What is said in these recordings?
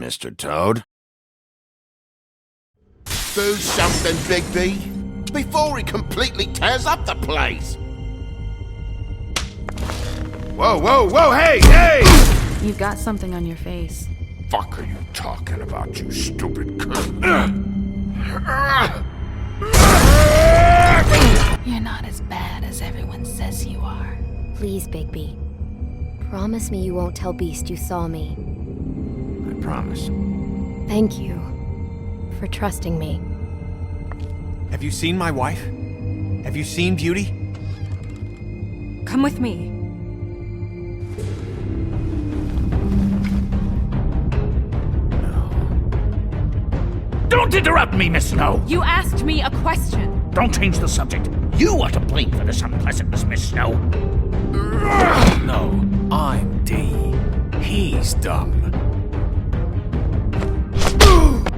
Mr. Toad? Do something, Bigby, before he completely tears up the place. Whoa, whoa, whoa, hey, hey! You've got something on your face. Fuck are you talking about, you stupid cunt? You're not as bad as everyone says you are. Please, Bigby. Promise me you won't tell Beast you saw me. I promise. Thank you for trusting me. Have you seen my wife? Have you seen Beauty? Come with me. Don't interrupt me, Miss Snow! You asked me a question. Don't change the subject. You are to blame for this unpleasantness, Miss Snow. No, I'm D. He's dumb.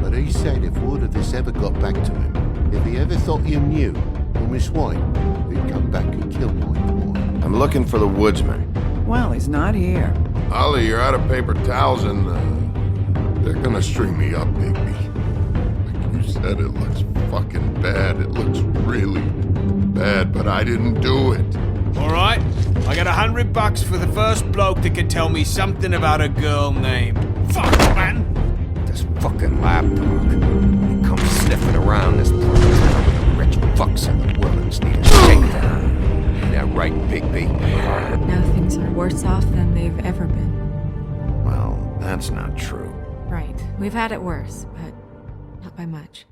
But he said if word of this ever got back to him, if he ever thought you knew, or Miss White, he'd come back and kill my boy. I'm looking for the woodsman. Well, he's not here. Ollie, you're out of paper towels and, they're gonna string me up, Bigby. Like you said, it looks fucking bad. It looks really bad, but I didn't do it. Alright, I got $100 for the first bloke that can tell me something about a girl named... Fuck, man! This fucking lab dog. He comes sniffing around this place with the rich fucks and the women's need a shakedown. Ain't that right, Bigby? Now things are worse off than they've ever been. Well, that's not true. Right. We've had it worse, but not by much.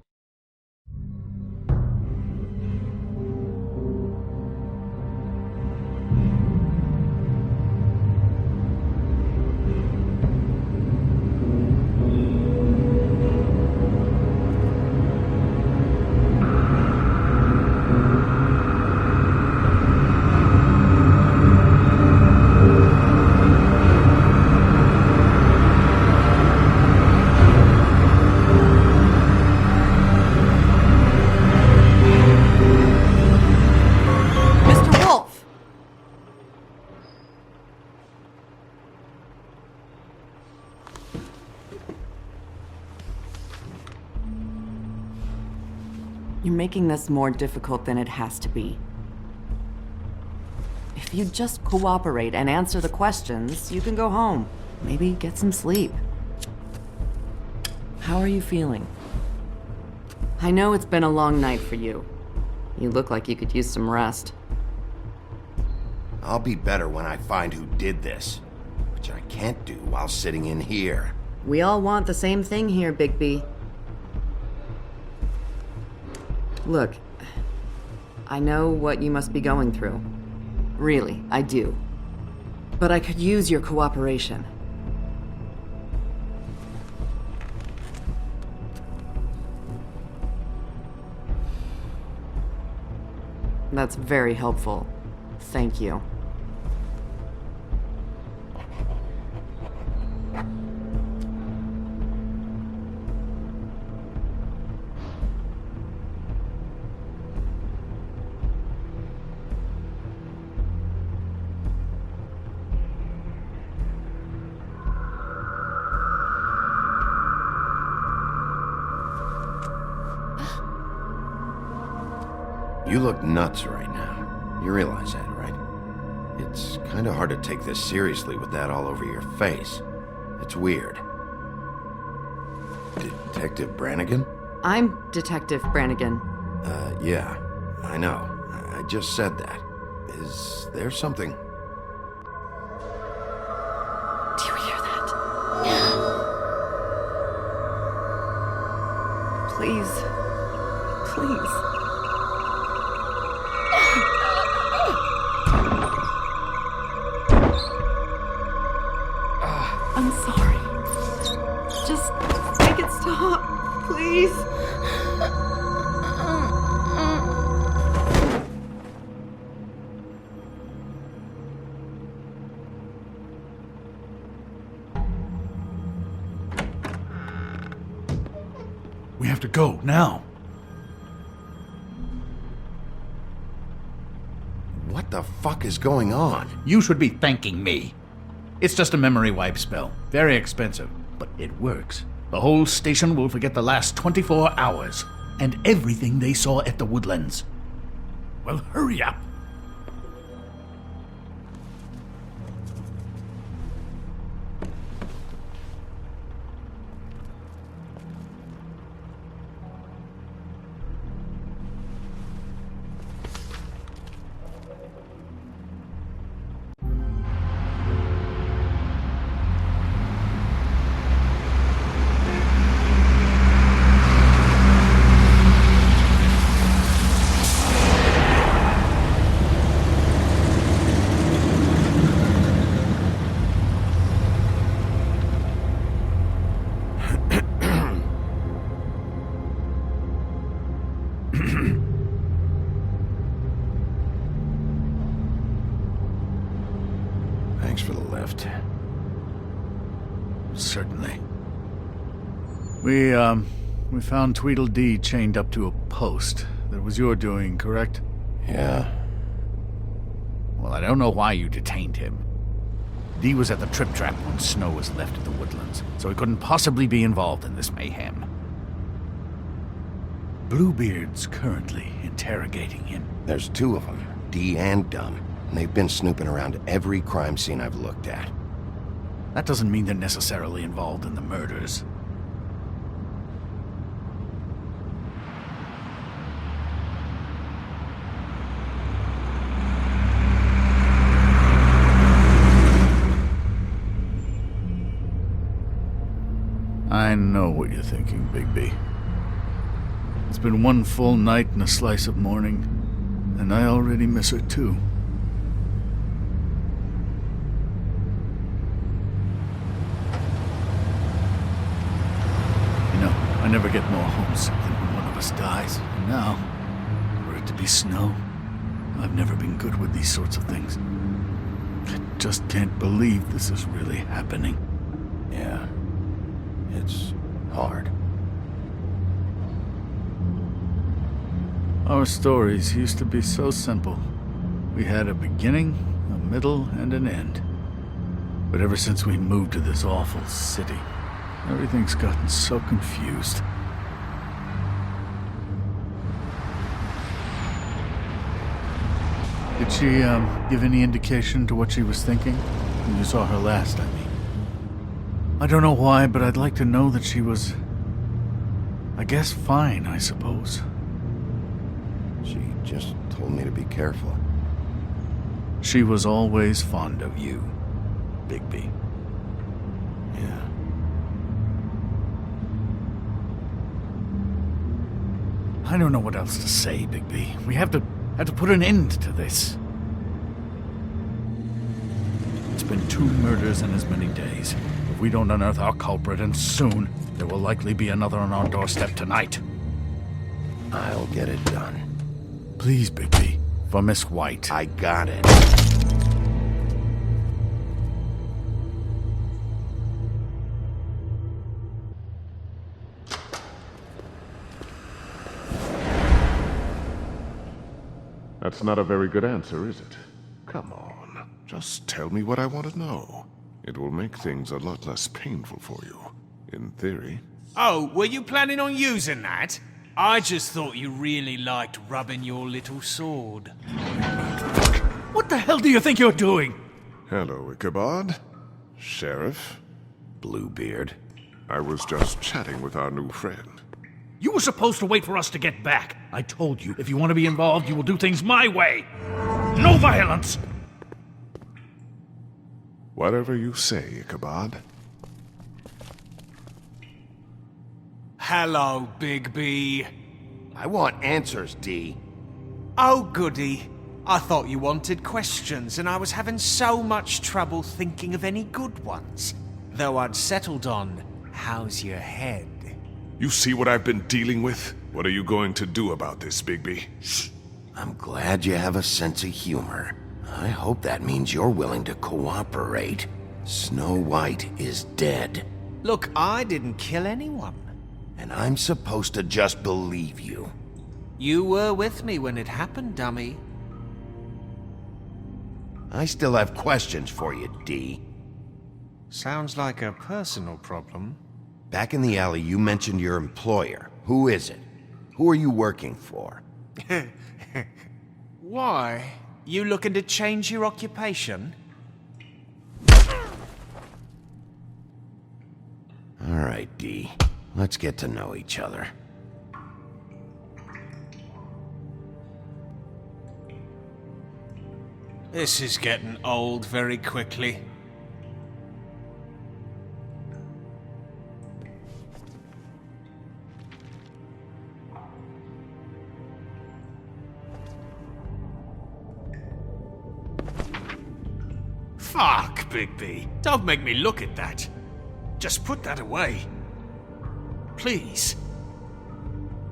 You're making this more difficult than it has to be. If you just cooperate and answer the questions, you can go home. Maybe get some sleep. How are you feeling? I know it's been a long night for you. You look like you could use some rest. I'll be better when I find who did this, which I can't do while sitting in here. We all want the same thing here, Bigby. Look, I know what you must be going through. Really, I do. But I could use your cooperation. That's very helpful. Thank you. You look nuts right now. You realize that, right? It's kind of hard to take this seriously with that all over your face. It's weird. Detective Brannigan? I'm Detective Brannigan. Yeah, I know. I just said that. Is there something? Do you hear that? Please. Please. I'm sorry. Just make it stop, please. We have to go, now. What the fuck is going on? You should be thanking me. It's just a memory wipe spell. Very expensive. but it works. The whole station will forget the last 24 hours and everything they saw at the Woodlands. Well, hurry up. Thanks for the lift. Certainly. We found Tweedledee chained up to a post. That was your doing, correct? Yeah. Well, I don't know why you detained him. Dee was at the Trip Trap when Snow was left at the Woodlands, so he couldn't possibly be involved in this mayhem. Bluebeard's currently interrogating him. There's two of them, Dee and Dunn. And they've been snooping around every crime scene I've looked at. That doesn't mean they're necessarily involved in the murders. I know what you're thinking, Bigby. It's been one full night and a slice of morning, and I already miss her too. You know, I never get more homesick than when one of us dies. And now, for it to be Snow, I've never been good with these sorts of things. I just can't believe this is really happening. Yeah. It's hard. Our stories used to be so simple. We had a beginning, a middle, and an end. But ever since we moved to this awful city, everything's gotten so confused. Did she, give any indication to what she was thinking? When you saw her last, I mean. I don't know why, but I'd like to know that she was... I guess fine, I suppose. She just told me to be careful. She was always fond of you, Bigby. Yeah. I don't know what else to say, Bigby. We have to put an end to this. It's been 2 murders in as many days. If we don't unearth our culprit, and soon, there will likely be another on our doorstep tonight. I'll get it done. Please, Bigby. For Miss White. I got it. That's not a very good answer, is it? Come on. Just tell me what I want to know. It will make things a lot less painful for you. In theory. Oh, were you planning on using that? I just thought you really liked rubbing your little sword. What the hell do you think you're doing? Hello, Ichabod. Sheriff. Bluebeard. I was just chatting with our new friend. You were supposed to wait for us to get back. I told you, if you want to be involved, you will do things my way. No violence! Whatever you say, Ichabod. Hello, Bigby. I want answers, Dee. Oh, goody. I thought you wanted questions, and I was having so much trouble thinking of any good ones. Though I'd settled on, how's your head? You see what I've been dealing with? What are you going to do about this, Bigby? Shh. I'm glad you have a sense of humor. I hope that means you're willing to cooperate. Snow White is dead. Look, I didn't kill anyone. And I'm supposed to just believe you. You were with me when it happened, dummy. I still have questions for you, Dee. Sounds like a personal problem. Back in the alley, you mentioned your employer. Who is it? Who are you working for? Why? You looking to change your occupation? All right, D. Let's get to know each other. This is getting old very quickly. Fuck, Bigby. Don't make me look at that. Just put that away. Please.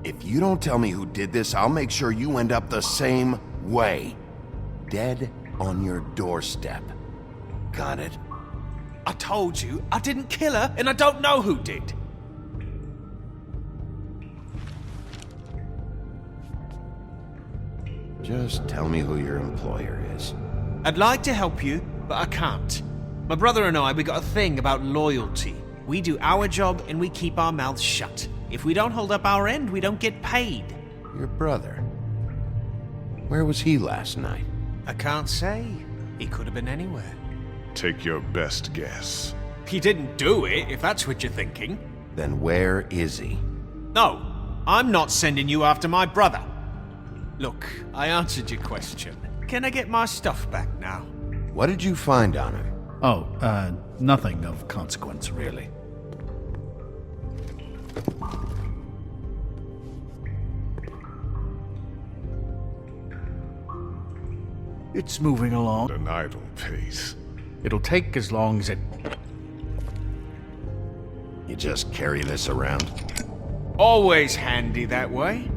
If you don't tell me who did this, I'll make sure you end up the same way. Dead on your doorstep. Got it? I told you, I didn't kill her, and I don't know who did. Just tell me who your employer is. I'd like to help you, but I can't. My brother and I, we got a thing about loyalty. We do our job and we keep our mouths shut. If we don't hold up our end, we don't get paid. Your brother? Where was he last night? I can't say. He could have been anywhere. Take your best guess. He didn't do it, if that's what you're thinking. Then where is he? No, I'm not sending you after my brother. Look, I answered your question. Can I get my stuff back now? What did you find on him? Oh, nothing of consequence, really. It's moving along. An idle pace. It'll take as long as it... You just carry this around? Always handy that way.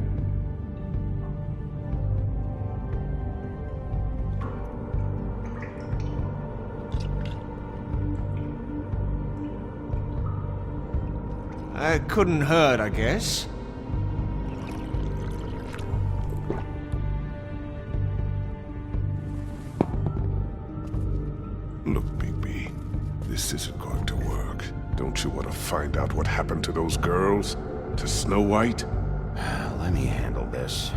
Couldn't hurt, I guess. Look, Bigby, this isn't going to work. Don't you want to find out what happened to those girls? To Snow White? Let me handle this.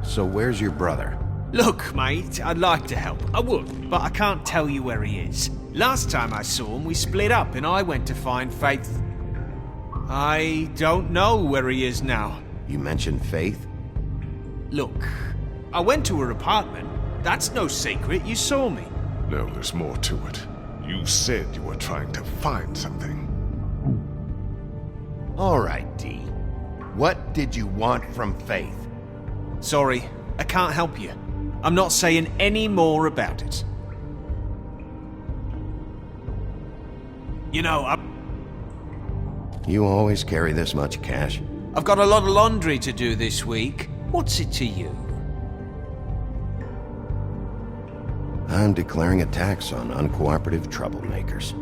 So where's your brother? Look, mate, I'd like to help. I would, but I can't tell you where he is. Last time I saw him, we split up and I went to find Faith. I don't know where he is now. You mentioned Faith? Look, I went to her apartment. That's no secret, you saw me. No, there's more to it. You said you were trying to find something. All right, D. What did you want from Faith? Sorry, I can't help you. I'm not saying any more about it. You know, You always carry this much cash? I've got a lot of laundry to do this week. What's it to you? I'm declaring a tax on uncooperative troublemakers.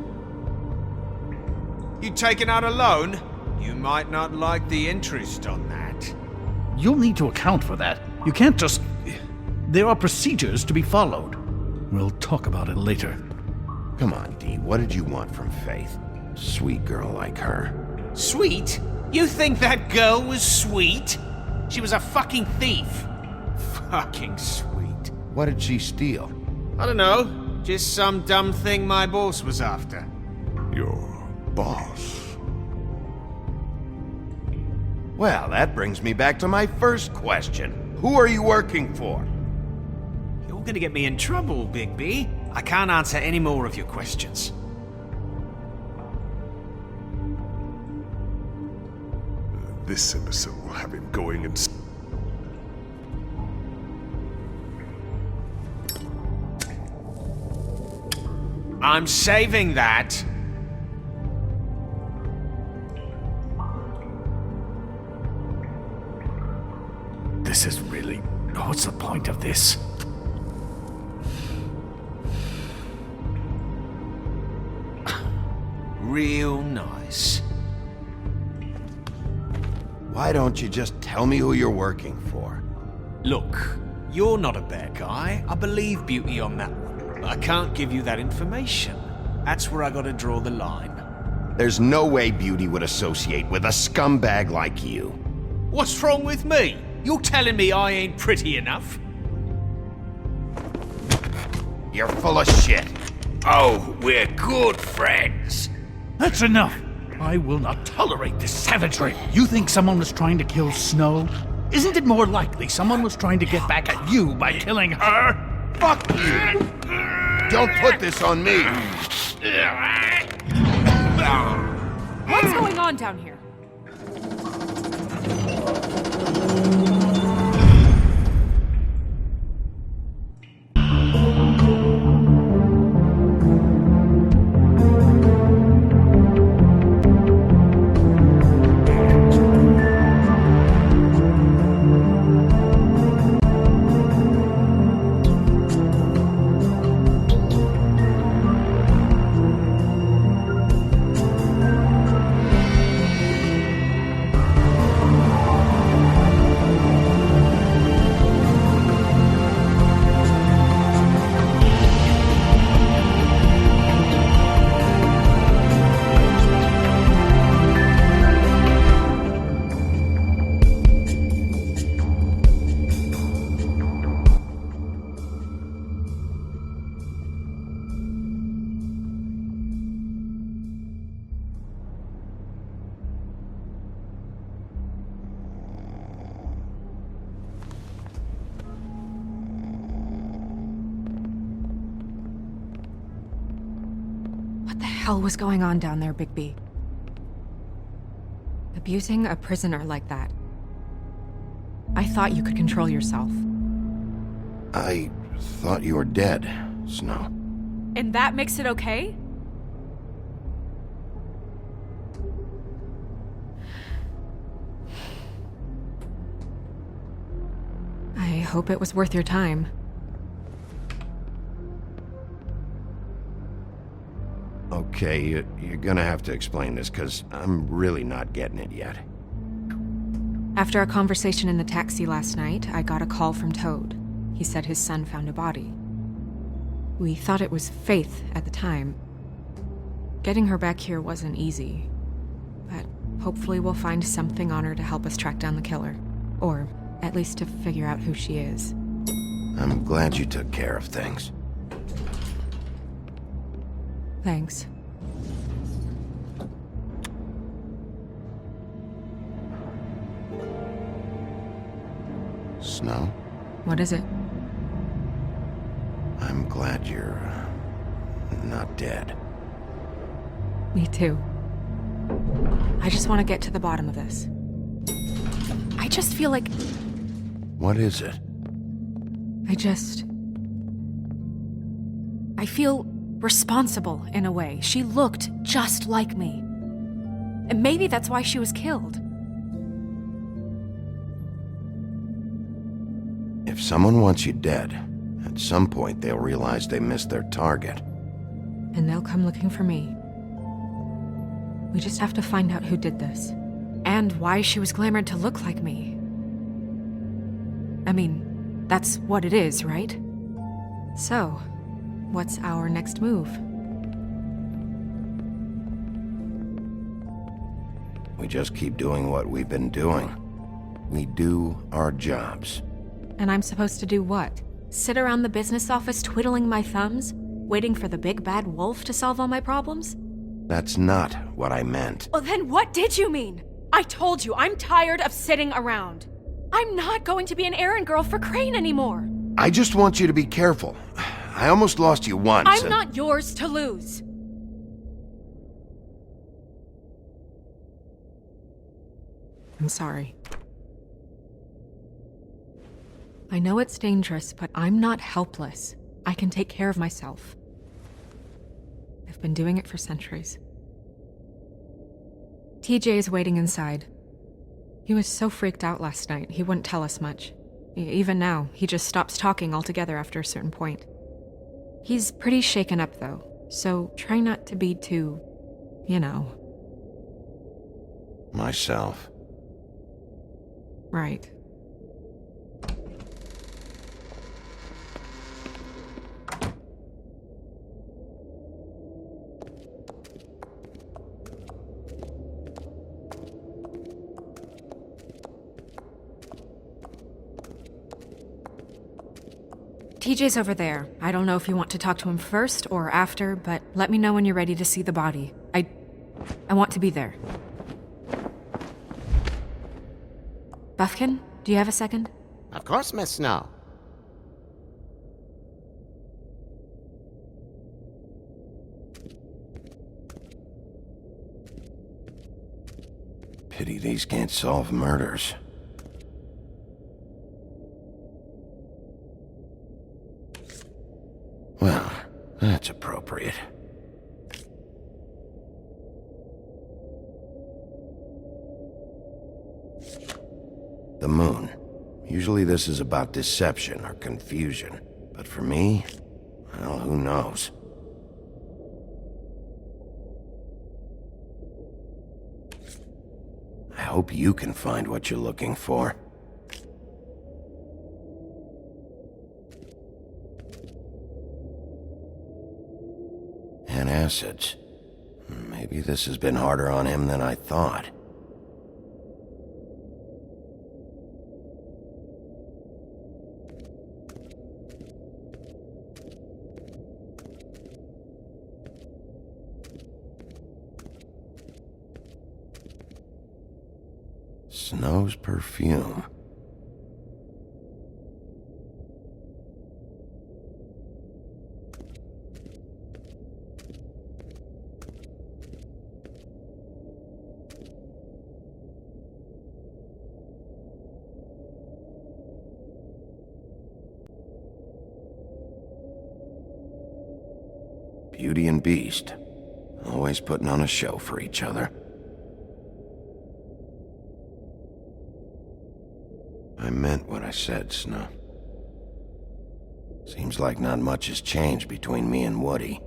You taking out a loan? You might not like the interest on that. You'll need to account for that. You can't just... There are procedures to be followed. We'll talk about it later. Come on, D. What did you want from Faith? Sweet girl like her. Sweet? You think that girl was sweet? She was a fucking thief. Fucking sweet. What did she steal? I don't know. Just some dumb thing my boss was after. Your boss? Well, that brings me back to my first question. Who are you working for? You're gonna get me in trouble, Bigby. I can't answer any more of your questions. This imbecile will have him going and... I'm saving that. This is really... What's the point of this? Real nice. Why don't you just tell me who you're working for? Look, you're not a bad guy. I believe Beauty on that one. But I can't give you that information. That's where I gotta draw the line. There's no way Beauty would associate with a scumbag like you. What's wrong with me? You're telling me I ain't pretty enough? You're full of shit. Oh, we're good friends. That's enough! I will not tolerate this savagery. You think someone was trying to kill Snow? Isn't it more likely someone was trying to get back at you by killing her? Fuck you! Don't put this on me! What's going on down here? What the hell was going on down there, Bigby? Abusing a prisoner like that. I thought you could control yourself. I thought you were dead, Snow. And that makes it okay? I hope it was worth your time. Okay, you're gonna have to explain this, because I'm really not getting it yet. After our conversation in the taxi last night, I got a call from Toad. He said his son found a body. We thought it was Faith at the time. Getting her back here wasn't easy, but hopefully we'll find something on her to help us track down the killer. Or at least to figure out who she is. I'm glad you took care of things. Thanks. Snow, What is it? I'm glad you're not dead. Me too. I just want to get to the bottom of this. I just feel like What is it? I feel responsible in a way. She looked just like me. And maybe that's why she was killed. If someone wants you dead, at some point they'll realize they missed their target. And they'll come looking for me. We just have to find out who did this. And why she was glamored to look like me. I mean, that's what it is, right? So, what's our next move? We just keep doing what we've been doing. We do our jobs. And I'm supposed to do what? Sit around the business office twiddling my thumbs, waiting for the big bad wolf to solve all my problems? That's not what I meant. Well, then what did you mean? I told you, I'm tired of sitting around. I'm not going to be an errand girl for Crane anymore. I just want you to be careful. I almost lost you once. I'm not yours to lose. I'm sorry. I know it's dangerous, but I'm not helpless. I can take care of myself. I've been doing it for centuries. TJ is waiting inside. He was so freaked out last night, he wouldn't tell us much. Even now, he just stops talking altogether after a certain point. He's pretty shaken up, though, so try not to be too, you know. Myself. Right. TJ's over there. I don't know if you want to talk to him first or after, but let me know when you're ready to see the body. I want to be there. Buffkin, do you have a second? Of course, Miss Snow. Pity these can't solve murders. Well, that's appropriate. The moon. Usually this is about deception or confusion. But for me, well, who knows? I hope you can find what you're looking for. And acids. Maybe this has been harder on him than I thought. Snow's perfume. Beauty and Beast. Always putting on a show for each other. I meant what I said, Snow. Seems like not much has changed between me and Woody.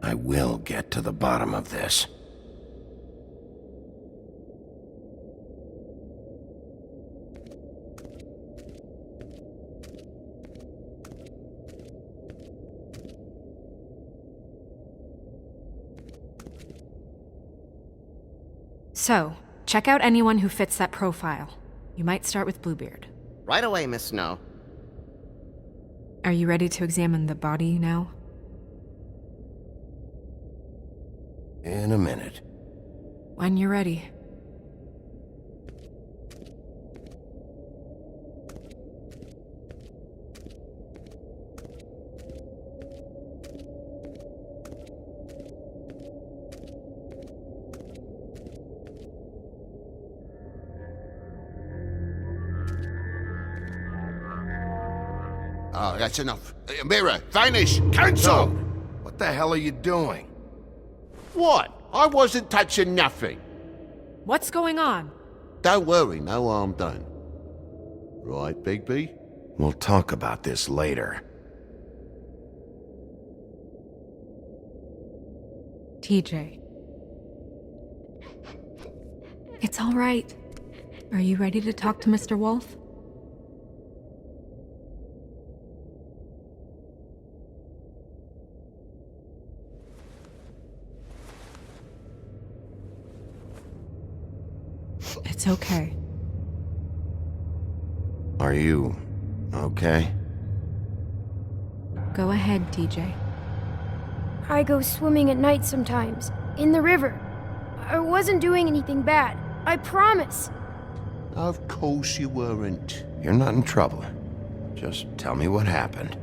I will get to the bottom of this. So, check out anyone who fits that profile. You might start with Bluebeard. Right away, Miss Snow. Are you ready to examine the body now? In a minute. When you're ready. Oh, that's enough. Mirror, vanish, cancel! What the hell are you doing? What? I wasn't touching nothing. What's going on? Don't worry, no harm done. Right, Bigby? We'll talk about this later. TJ. It's all right. Are you ready to talk to Mr. Wolf? It's okay. Are you okay? Go ahead, TJ. I go swimming at night sometimes, in the river. I wasn't doing anything bad, I promise. Of course you weren't. You're not in trouble. Just tell me what happened.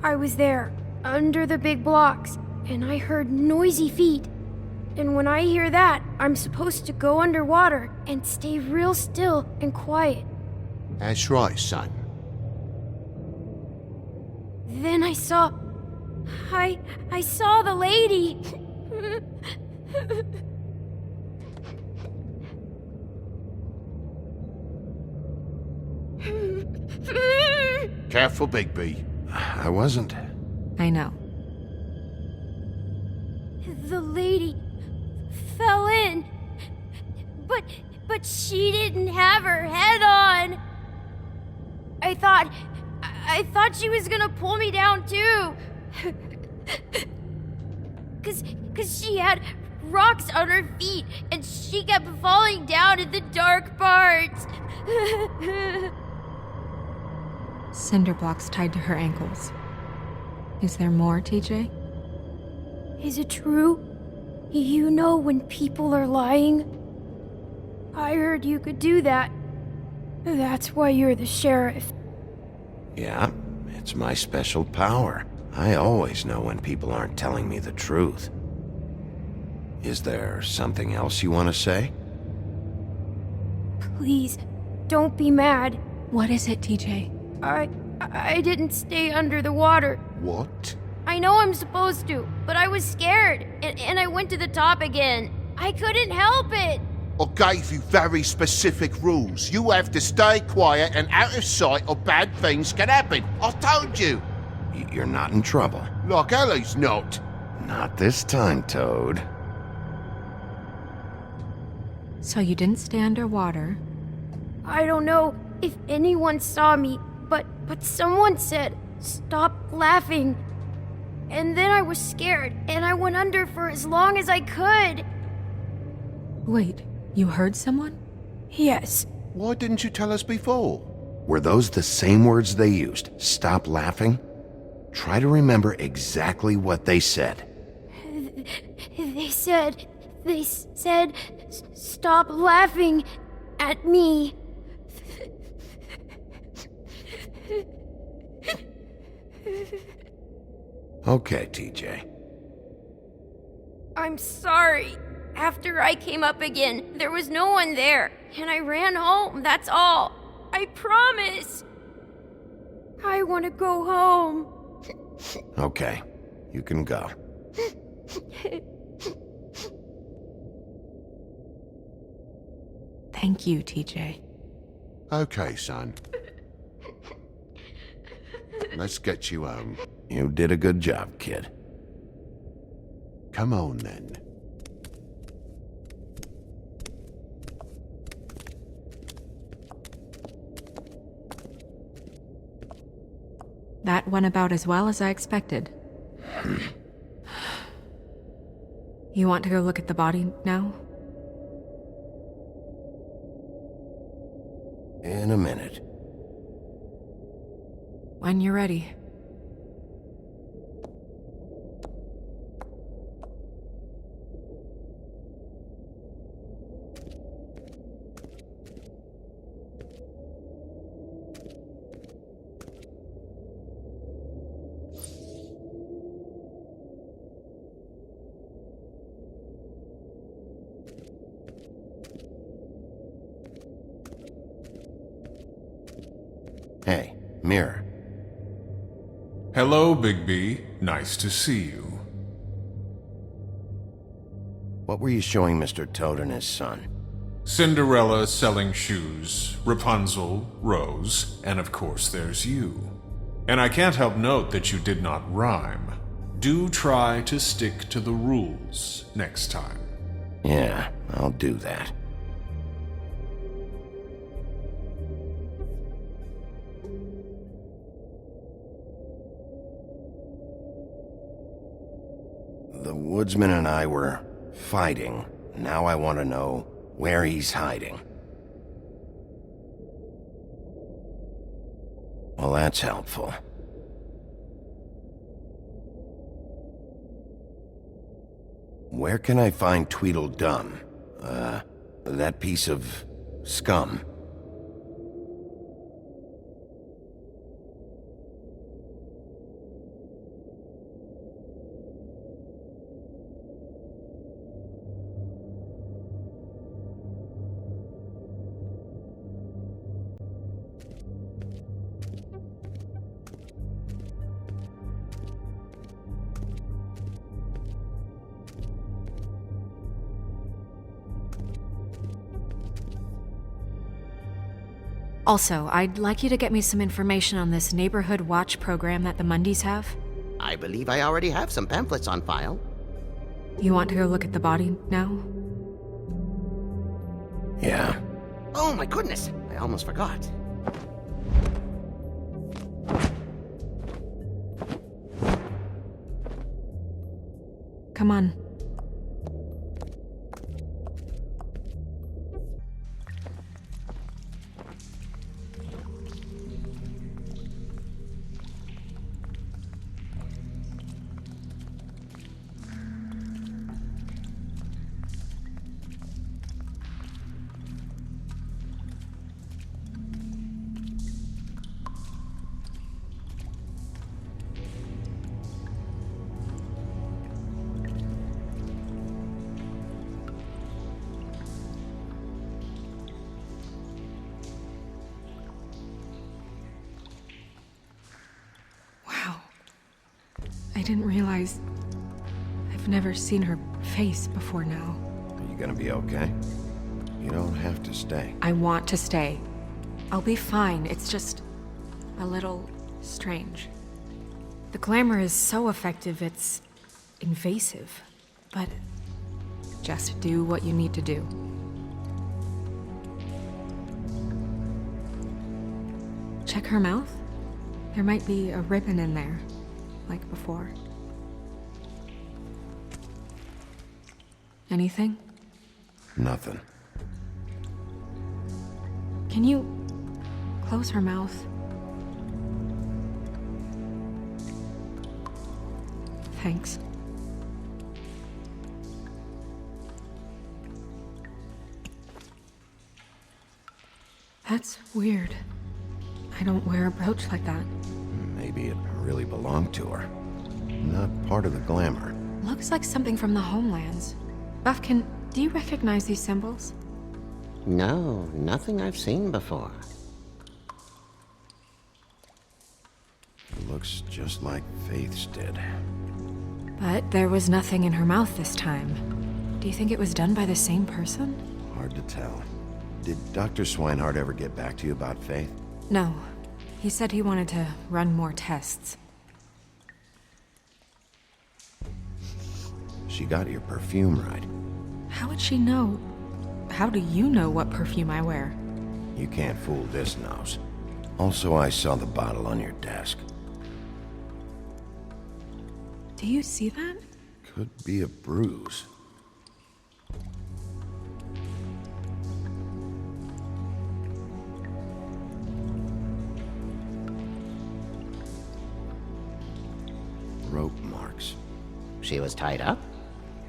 I was there, under the big blocks, and I heard noisy feet. And when I hear that, I'm supposed to go underwater and stay real still and quiet. That's right, son. Then I saw... I saw the lady. Careful, Bigby. I wasn't. I know. The lady fell in. But she didn't have her head on. I thought she was gonna pull me down too. 'Cause she had rocks on her feet, and she kept falling down in the dark parts. Cinder blocks tied to her ankles. Is there more, TJ? Is it true? You know when people are lying? I heard you could do that. That's why you're the sheriff. Yeah, it's my special power. I always know when people aren't telling me the truth. Is there something else you want to say? Please, don't be mad. What is it, TJ? I didn't stay under the water. What? I know I'm supposed to, but I was scared, and I went to the top again. I couldn't help it. I gave you very specific rules. You have to stay quiet and out of sight or bad things can happen. I told you. You're not in trouble. Like Ellie's not. Not this time, Toad. So you didn't stay underwater. I don't know if anyone saw me, but someone said, "Stop laughing." And then I was scared, and I went under for as long as I could. Wait, you heard someone? Yes. Why didn't you tell us before? Were those the same words they used? Stop laughing? Try to remember exactly what they said. They said, "Stop laughing at me." Okay, TJ. I'm sorry. After I came up again, there was no one there, and I ran home, that's all. I promise. I want to go home. Okay, you can go. Thank you, TJ. Okay, son. Let's get you home. You did a good job, kid. Come on, then. That went about as well as I expected. You want to go look at the body now? In a minute. When you're ready. Hey, Mirror. Hello, Bigby. Nice to see you. What were you showing Mr. Toad and his son? Cinderella selling shoes, Rapunzel, Rose, and of course there's you. And I can't help note that you did not rhyme. Do try to stick to the rules next time. Yeah, I'll do that. The woodsman and I were fighting. Now I want to know where he's hiding. Well, that's helpful. Where can I find Tweedledum? That piece of scum. Also, I'd like you to get me some information on this neighborhood watch program that the Mundys have. I believe I already have some pamphlets on file. You want to go look at the body now? Yeah. Oh my goodness, I almost forgot. Come on. I didn't realize I've never seen her face before now. Are you gonna be okay? You don't have to stay. I want to stay. I'll be fine. It's just a little strange. The glamour is so effective, it's invasive. But just do what you need to do. Check her mouth. There might be a ribbon in there, like before. Anything? Nothing. Can you close her mouth? Thanks. That's weird. I don't wear a brooch like that. Maybe it really belonged to her. Not part of the glamour. Looks like something from the homelands. Buffkin, do you recognize these symbols? No, nothing I've seen before. Looks just like Faith's did. But there was nothing in her mouth this time. Do you think it was done by the same person? Hard to tell. Did Dr. Swinehart ever get back to you about Faith? No. He said he wanted to run more tests. She got your perfume right. How would she know? How do you know what perfume I wear? You can't fool this nose. Also, I saw the bottle on your desk. Do you see that? Could be a bruise. Rope marks. She was tied up?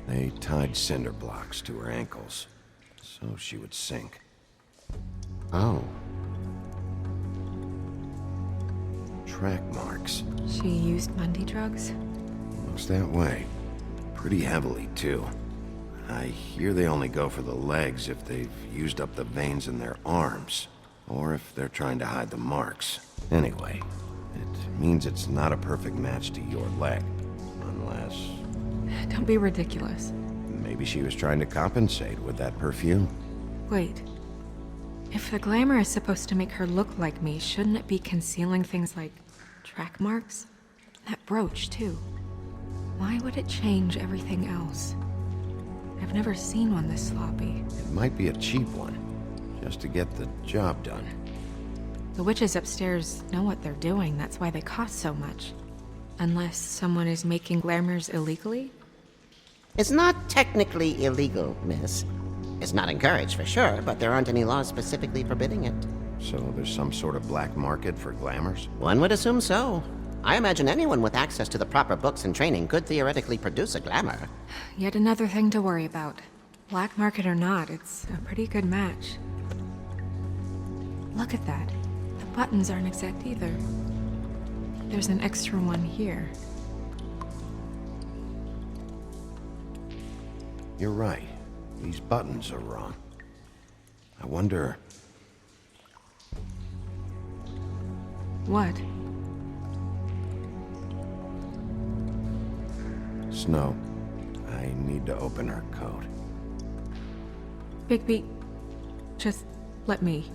They tied cinder blocks to her ankles, so she would sink. Oh. Track marks. She used Mundy drugs? Looks that way. Pretty heavily, too. I hear they only go for the legs if they've used up the veins in their arms, or if they're trying to hide the marks. Anyway, it means it's not a perfect match to your leg, unless... Don't be ridiculous. Maybe she was trying to compensate with that perfume. Wait. If the glamour is supposed to make her look like me, shouldn't it be concealing things like track marks? That brooch, too. Why would it change everything else? I've never seen one this sloppy. It might be a cheap one, just to get the job done. The witches upstairs know what they're doing, that's why they cost so much. Unless someone is making glamours illegally? It's not technically illegal, miss. It's not encouraged for sure, but there aren't any laws specifically forbidding it. So there's some sort of black market for glamours? One would assume so. I imagine anyone with access to the proper books and training could theoretically produce a glamour. Yet another thing to worry about. Black market or not, it's a pretty good match. Look at that. The buttons aren't exact either. There's an extra one here. You're right. These buttons are wrong. I wonder... What? Snow, I need to open her coat. Bigby, just let me.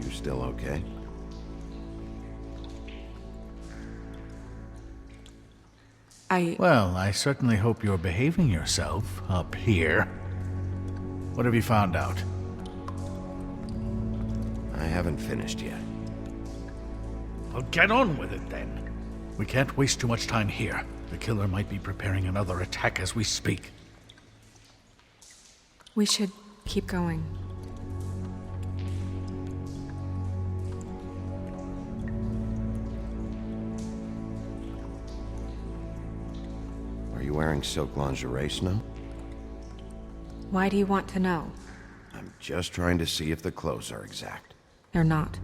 You still okay? Well, I certainly hope you're behaving yourself up here. What have you found out? I haven't finished yet. Well, get on with it then. We can't waste too much time here. The killer might be preparing another attack as we speak. We should keep going. Are you wearing silk lingerie, Snow? Why do you want to know? I'm just trying to see if the clothes are exact. They're not.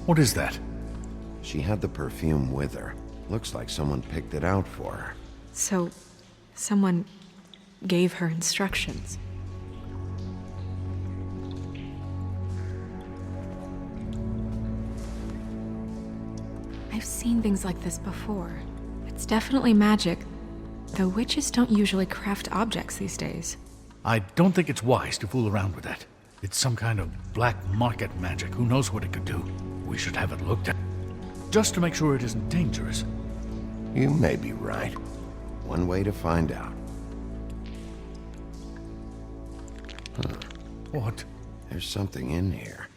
What is that? She had the perfume with her. Looks like someone picked it out for her. So, someone gave her instructions. I've seen things like this before. It's definitely magic, though witches don't usually craft objects these days. I don't think it's wise to fool around with that. It's some kind of black market magic. Who knows what it could do? We should have it looked at, just to make sure it isn't dangerous. You may be right. One way to find out. Huh. What? There's something in here.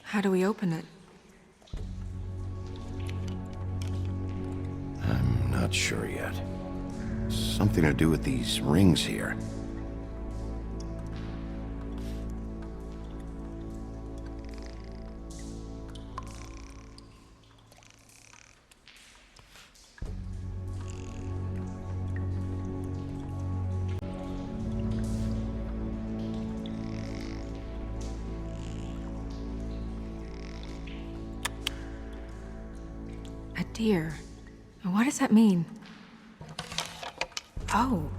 How do we open it? I'm not sure yet. Something to do with these rings here. A deer. What does that mean? Oh.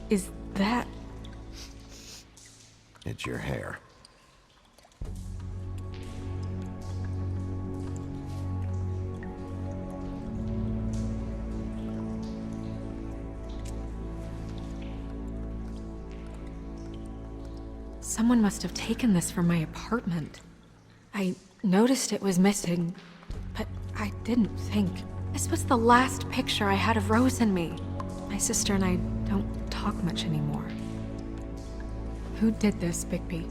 Is that... It's your hair. Someone must have taken this from my apartment. I noticed it was missing, but I didn't think. This was the last picture I had of Rose and me. My sister and I don't talk much anymore. Who did this, Bigby?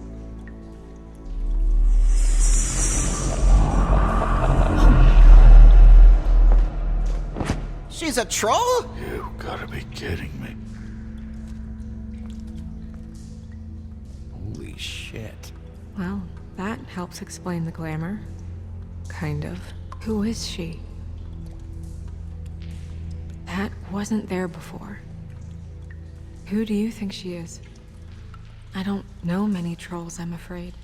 She's a troll? You gotta be kidding me. Holy shit. Well, that helps explain the glamour. Kind of. Who is she? That wasn't there before. Who do you think she is? I don't know many trolls, I'm afraid.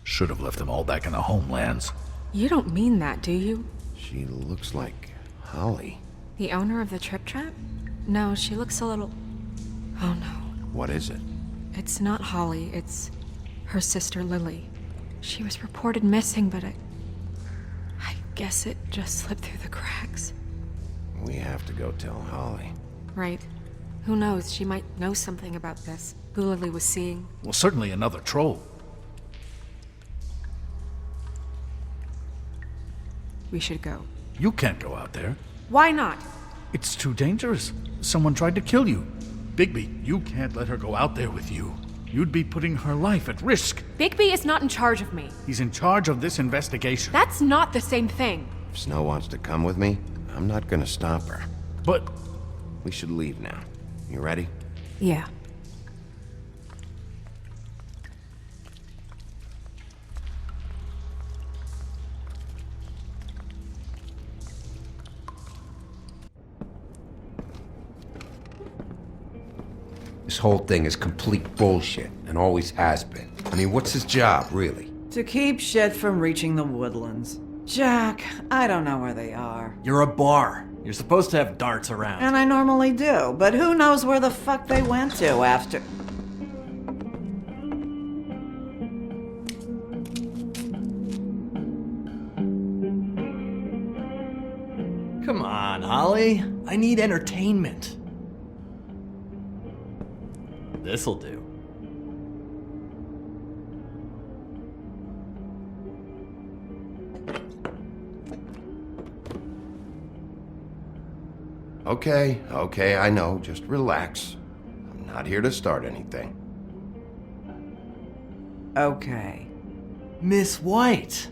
Should have left them all back in the homelands. You don't mean that, do you? She looks like Holly. The owner of the Trip Trap? No, she looks a little... Oh no. What is it? It's not Holly, it's her sister Lily. She was reported missing, but I guess it just slipped through the cracks. We have to go tell Holly. Right. Who knows, she might know something about this. Who Lily was seeing. Well, certainly another troll. We should go. You can't go out there. Why not? It's too dangerous. Someone tried to kill you. Bigby, you can't let her go out there with you. You'd be putting her life at risk. Bigby is not in charge of me. He's in charge of this investigation. That's not the same thing. If Snow wants to come with me, I'm not gonna stop her. But... We should leave now. You ready? Yeah. This whole thing is complete bullshit, and always has been. I mean, what's his job, really? To keep shit from reaching the woodlands. Jack, I don't know where they are. You're a bar. You're supposed to have darts around. And I normally do, but who knows where the fuck they went to after... Come on, Holly. I need entertainment. This'll do. Okay, I know. Just relax. I'm not here to start anything. Okay. Miss White,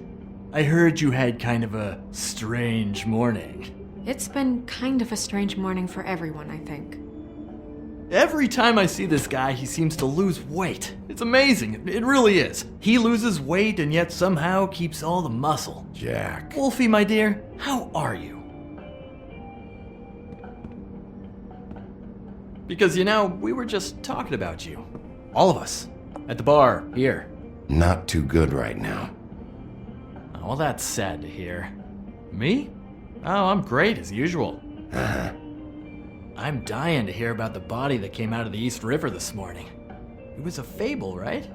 I heard you had kind of a strange morning. It's been kind of a strange morning for everyone, I think. Every time I see this guy, he seems to lose weight. It's amazing. It really is. He loses weight and yet somehow keeps all the muscle. Jack. Wolfie, my dear, how are you? Because, we were just talking about you. All of us. At the bar, here. Not too good right now. Oh, well, that's sad to hear. Me? Oh, I'm great, as usual. Uh-huh. I'm dying to hear about the body that came out of the East River this morning. It was a fable, right?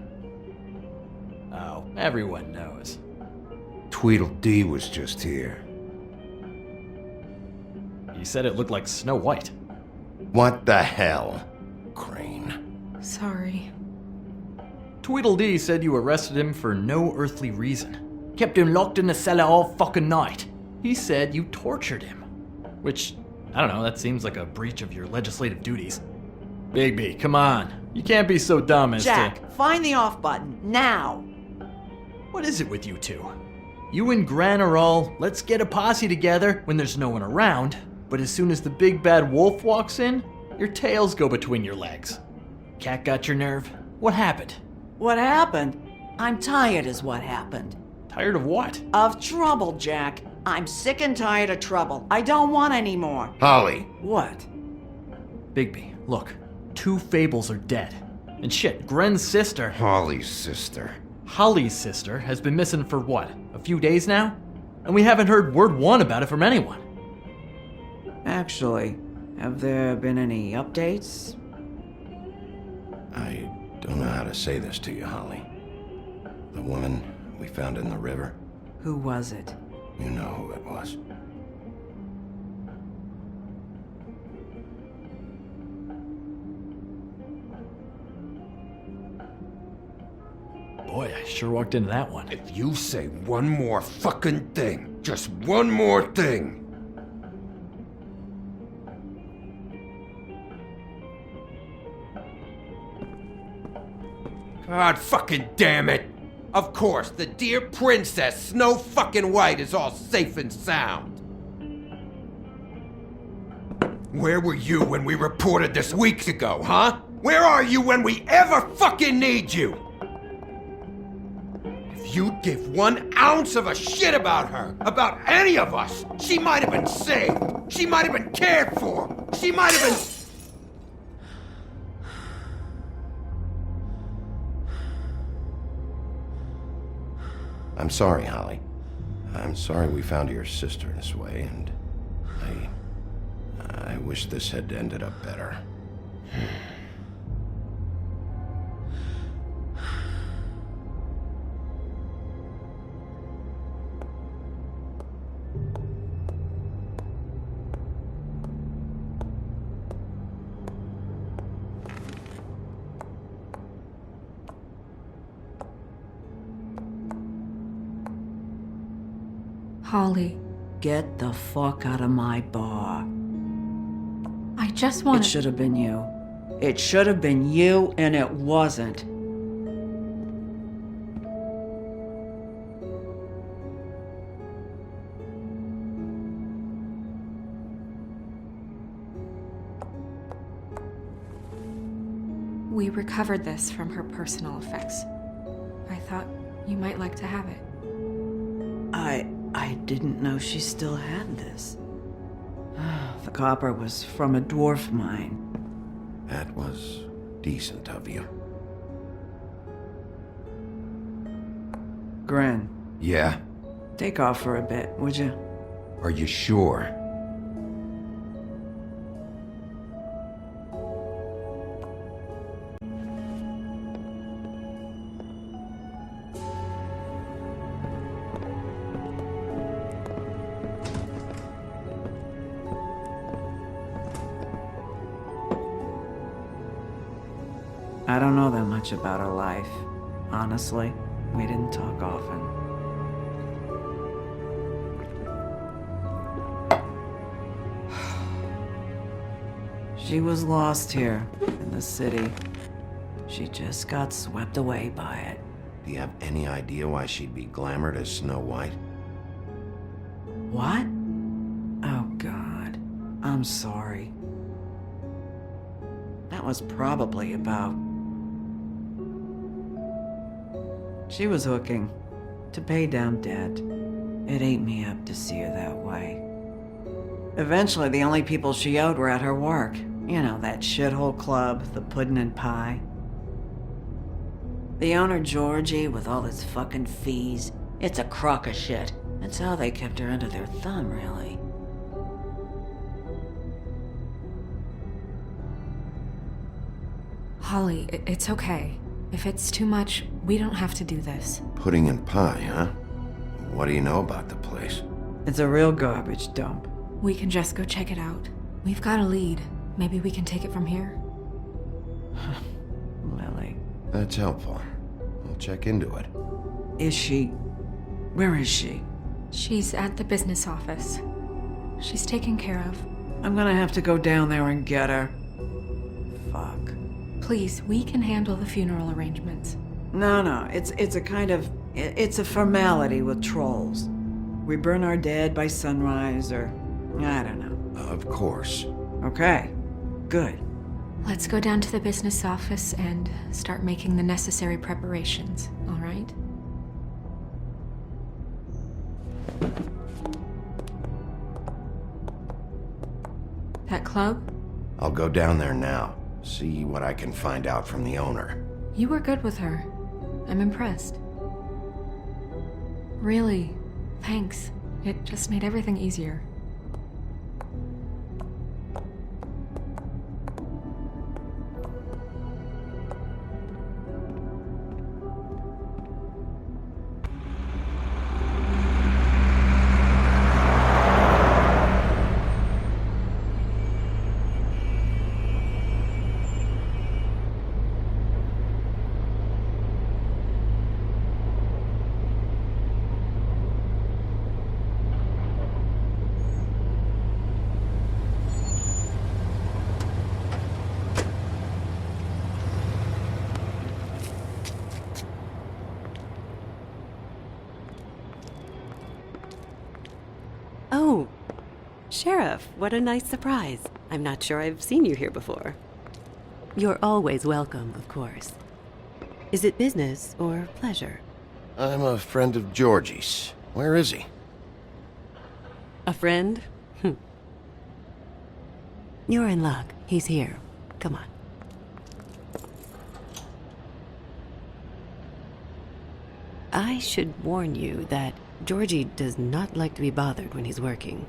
Oh, everyone knows. Tweedledee was just here. He said it looked like Snow White. What the hell, Crane? Sorry. Tweedledee said you arrested him for no earthly reason. Kept him locked in the cellar all fucking night. He said you tortured him. Which, I don't know, that seems like a breach of your legislative duties. Bigby, come on. You can't be so dumb as Jack, find the off button, now! What is it with you two? You and Gran are all, let's get a posse together when there's no one around, but as soon as the big bad wolf walks in, your tails go between your legs. Cat got your nerve? What happened? What happened? I'm tired is what happened. Tired of what? Of trouble, Jack. I'm sick and tired of trouble. I don't want any more. Holly. What? Bigby, look. 2 fables are dead. And shit, Gren's sister... Holly's sister. Holly's sister has been missing for what? A few days now? And we haven't heard word one about it from anyone. Actually, have there been any updates? I don't know how to say this to you, Holly. The woman we found in the river. Who was it? You know who it was. Boy, I sure walked into that one. If you say one more fucking thing, just one more thing. God fucking damn it! Of course, the dear princess, Snow fucking White, is all safe and sound. Where were you when we reported this weeks ago, huh? Where are you when we ever fucking need you? If you'd give 1 ounce of a shit about her, about any of us, she might have been saved. She might have been cared for. She might have been... I'm sorry, Holly. I'm sorry we found your sister this way, and I wish this had ended up better. Holly, Get the fuck out of my bar. I just want It should have been you. It should have been you, and it wasn't. We recovered this from her personal effects. I thought you might like to have it. I didn't know she still had this. The copper was from a dwarf mine. That was decent of you. Gren, Yeah? take off for a bit, would you? Are you sure? I don't know that much about her life. Honestly, we didn't talk often. She was lost here, in the city. She just got swept away by it. Do you have any idea why she'd be glamored as Snow White? What? Oh, God. I'm sorry. That was probably about... She was hooking. To pay down debt. It ate me up to see her that way. Eventually, the only people she owed were at her work. You know, that shithole club, the Puddin' and Pie. The owner, Georgie, with all his fucking fees. It's a crock of shit. That's how they kept her under their thumb, really. Holly, it's okay. If it's too much, we don't have to do this. Pudding and Pie, huh? What do you know about the place? It's a real garbage dump. We can just go check it out. We've got a lead. Maybe we can take it from here. Lily. That's helpful. I'll check into it. Is she... Where is she? She's at the business office. She's taken care of. I'm gonna have to go down there and get her. Fuck. Please, we can handle the funeral arrangements. No, it's a kind of... It's a formality with trolls. We burn our dead by sunrise, or... I don't know. Of course. Okay. Good. Let's go down to the business office and start making the necessary preparations, all right? That club? I'll go down there now. See what I can find out from the owner. You were good with her. I'm impressed. Really, thanks. It just made everything easier. Oh, Sheriff, what a nice surprise. I'm not sure I've seen you here before. You're always welcome, of course. Is it business or pleasure? I'm a friend of Georgie's. Where is he? A friend? You're in luck. He's here. Come on. I should warn you that Georgie does not like to be bothered when he's working.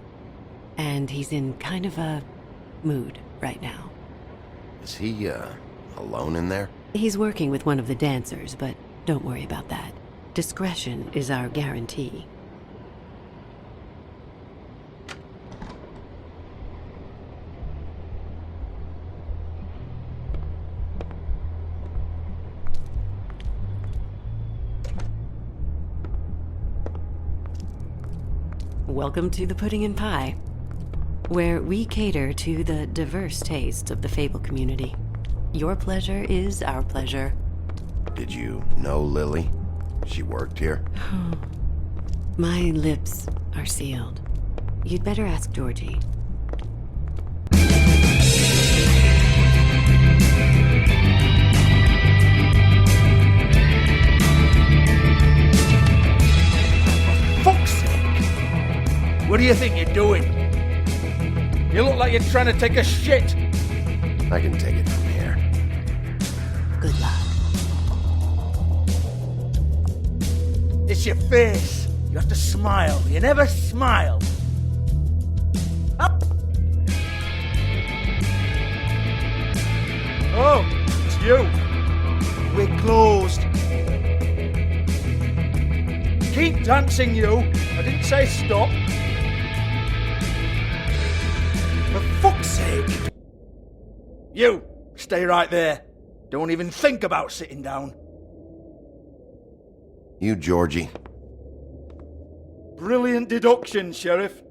And he's in kind of a mood right now. Is he, alone in there? He's working with one of the dancers, but don't worry about that. Discretion is our guarantee. Welcome to the Pudding and Pie, where we cater to the diverse tastes of the Fable community. Your pleasure is our pleasure. Did you know Lily? She worked here? My lips are sealed. You'd better ask Georgie. What do you think you're doing? You look like you're trying to take a shit. I can take it from here. Good luck. It's your face. You have to smile. You never smile. Up. Oh, it's you. We're closed. Keep dancing, you. I didn't say stop. For fuck's sake! You, stay right there. Don't even think about sitting down. You, Georgie. Brilliant deduction, Sheriff.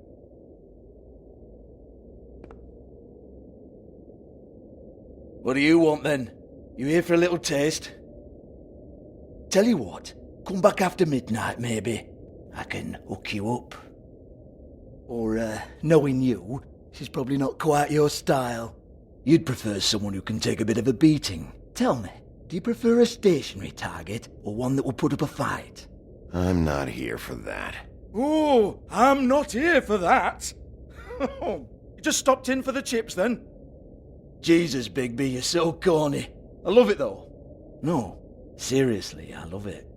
What do you want then? You here for a little taste? Tell you what, come back after midnight maybe. I can hook you up. Or, knowing you, she's probably not quite your style. You'd prefer someone who can take a bit of a beating. Tell me, do you prefer a stationary target or one that will put up a fight? I'm not here for that. Oh, I'm not here for that. You just stopped in for the chips then? Jesus, Bigby, you're so corny. I love it though. No, seriously, I love it.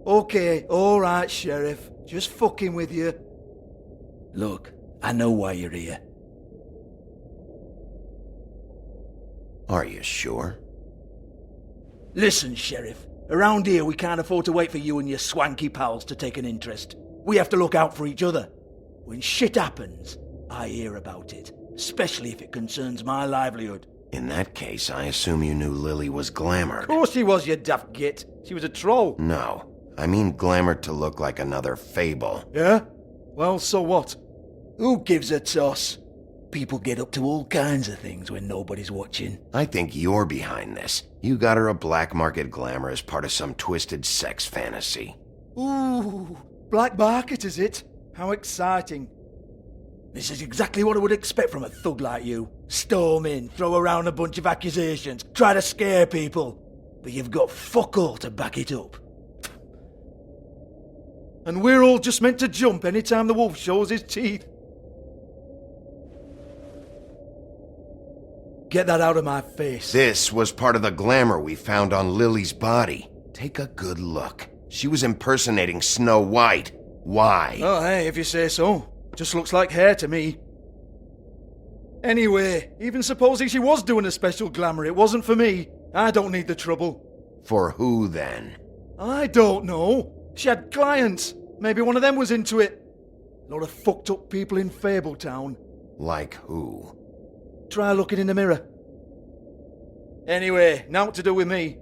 Okay, alright, Sheriff. Just fucking with you. Look, I know why you're here. Are you sure? Listen, Sheriff. Around here, we can't afford to wait for you and your swanky pals to take an interest. We have to look out for each other. When shit happens, I hear about it. Especially if it concerns my livelihood. In that case, I assume you knew Lily was glamored. Of course she was, you daft git. She was a troll. No. I mean glamored to look like another fable. Yeah? Well, so what? Who gives a toss? People get up to all kinds of things when nobody's watching. I think you're behind this. You got her a black market glamour as part of some twisted sex fantasy. Ooh, black market is it? How exciting. This is exactly what I would expect from a thug like you. Storm in, throw around a bunch of accusations, try to scare people. But you've got fuck all to back it up. And we're all just meant to jump any time the wolf shows his teeth. Get that out of my face. This was part of the glamour we found on Lily's body. Take a good look. She was impersonating Snow White. Why? Oh, hey, if you say so. Just looks like hair to me. Anyway, even supposing she was doing a special glamour, it wasn't for me. I don't need the trouble. For who, then? I don't know. She had clients. Maybe one of them was into it. A lot of fucked up people in Fabletown. Like who? Try looking in the mirror. Anyway, now what to do with me.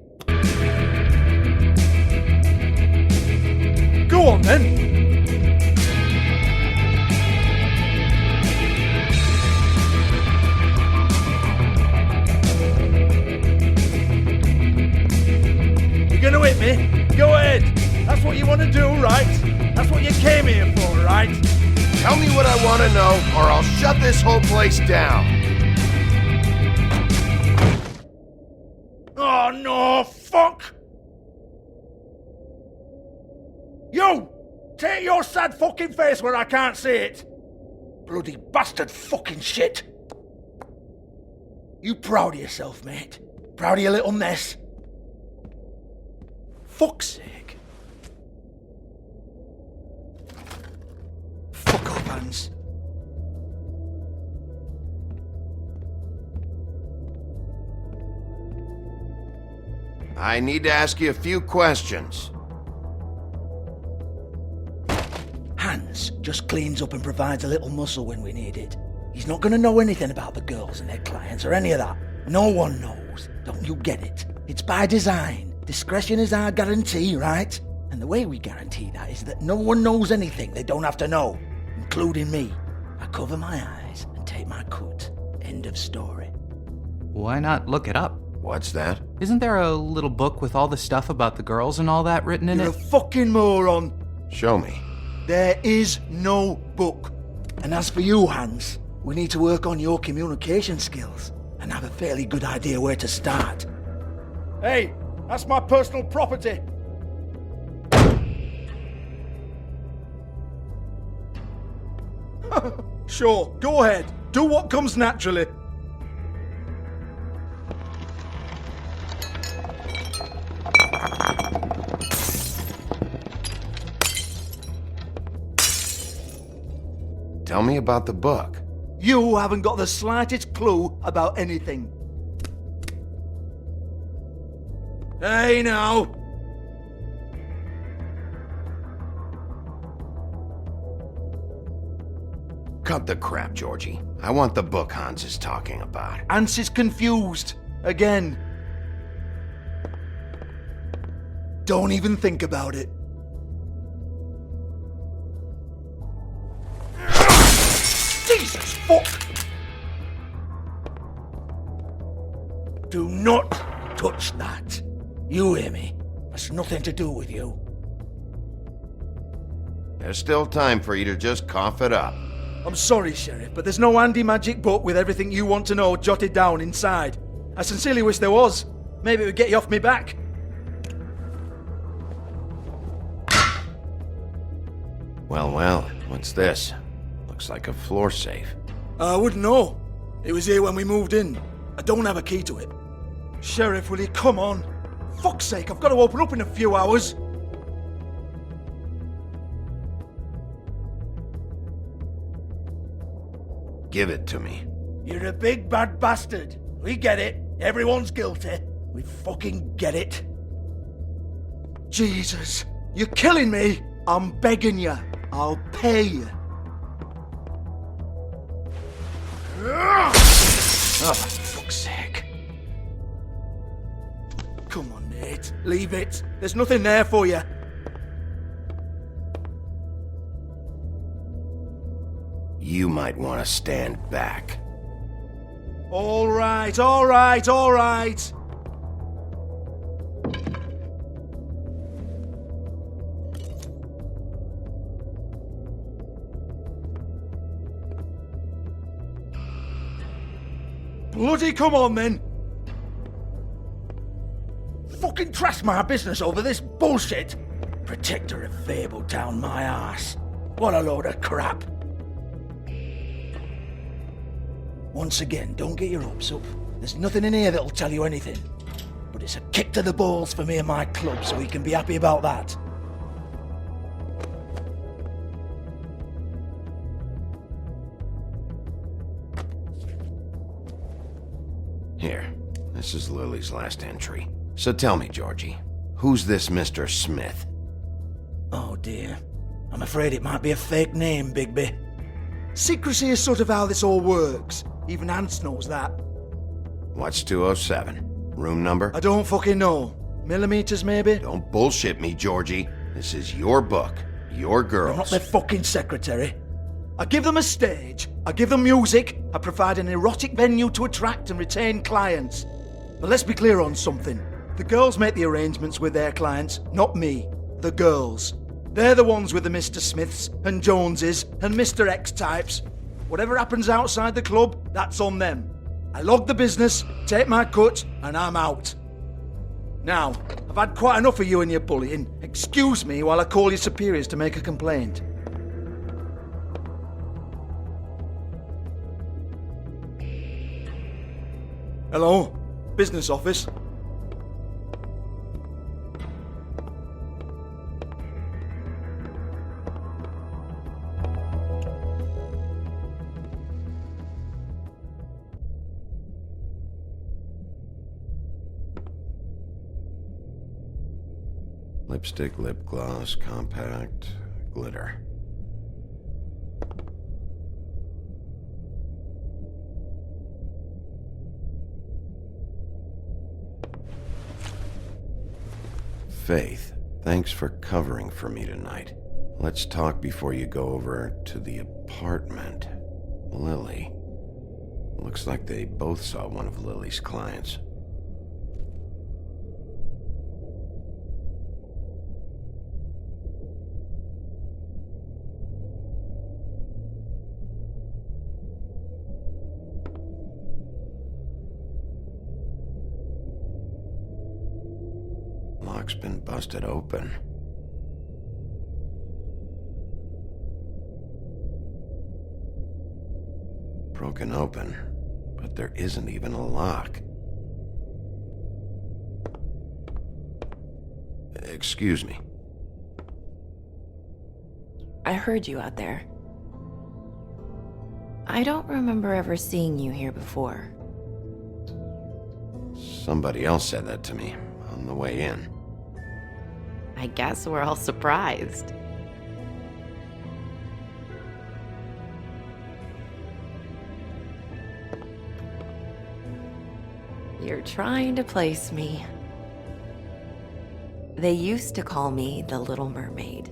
Go on then. You're gonna hit me? Go ahead. That's what you want to do, right? That's what you came here for, right? Tell me what I want to know, or I'll shut this whole place down. Oh no, fuck! You! Take your sad fucking face where I can't see it! Bloody bastard fucking shit! You proud of yourself, mate? Proud of your little mess? Fuck's sake. Fuck off, Hans. I need to ask you a few questions. Hans just cleans up and provides a little muscle when we need it. He's not going to know anything about the girls and their clients or any of that. No one knows. Don't you get it? It's by design. Discretion is our guarantee, right? And the way we guarantee that is that no one knows anything they don't have to know, including me. I cover my eyes and take my cut. End of story. Why not look it up? What's that? Isn't there a little book with all the stuff about the girls and all that written in You're it? a fucking moron. Show me. There is no book. And as for you, Hans, we need to work on your communication skills and have a fairly good idea where to start. Hey, that's my personal property. Sure, go ahead. Do what comes naturally. Tell me about the book. You haven't got the slightest clue about anything. Hey now! Cut the crap, Georgie. I want the book Hans is talking about. Hans is confused. Again. Don't even think about it. Jesus fuck! Do not touch that. You hear me? That's nothing to do with you. There's still time for you to just cough it up. I'm sorry, Sheriff, but there's no handy magic book with everything you want to know jotted down inside. I sincerely wish there was. Maybe it would get you off me back. Well, what's this? Looks like a floor safe. I wouldn't know. It was here when we moved in. I don't have a key to it. Sheriff, will you come on? Fuck's sake, I've got to open up in a few hours. Give it to me. You're a big bad bastard. We get it. Everyone's guilty. We fucking get it. Jesus, you're killing me. I'm begging you. I'll pay you. Oh, for fuck's sake. Come on, Nate. Leave it. There's nothing there for you. You might want to stand back. All right, all right, all right. Bloody come on, then. Fucking trash my business over this bullshit. Protector of Fabletown, my ass. What a load of crap. Once again, don't get your hopes up. There's nothing in here that'll tell you anything. But it's a kick to the balls for me and my club, so we can be happy about that. Here, this is Lily's last entry. So tell me, Georgie, who's this Mr. Smith? Oh dear. I'm afraid it might be a fake name, Bigby. Secrecy is sort of how this all works. Even Hans knows that. What's 207? Room number? I don't fucking know. Millimeters, maybe? Don't bullshit me, Georgie. This is your book. Your girls. I'm not their fucking secretary. I give them a stage. I give them music. I provide an erotic venue to attract and retain clients. But let's be clear on something. The girls make the arrangements with their clients, not me. The girls. They're the ones with the Mr. Smiths and Joneses and Mr. X types. Whatever happens outside the club, that's on them. I log the business, take my cut, and I'm out. Now, I've had quite enough of you and your bullying. Excuse me while I call your superiors to make a complaint. Hello? Business office? Lipstick, lip gloss, compact, glitter. Faith, thanks for covering for me tonight. Let's talk before you go over to the apartment. Lily. Looks like they both saw one of Lily's clients. Lock's been busted open. Broken open, but there isn't even a lock. Excuse me. I heard you out there. I don't remember ever seeing you here before. Somebody else said that to me on the way in. I guess we're all surprised. you're trying to place me. They used to call me the Little Mermaid.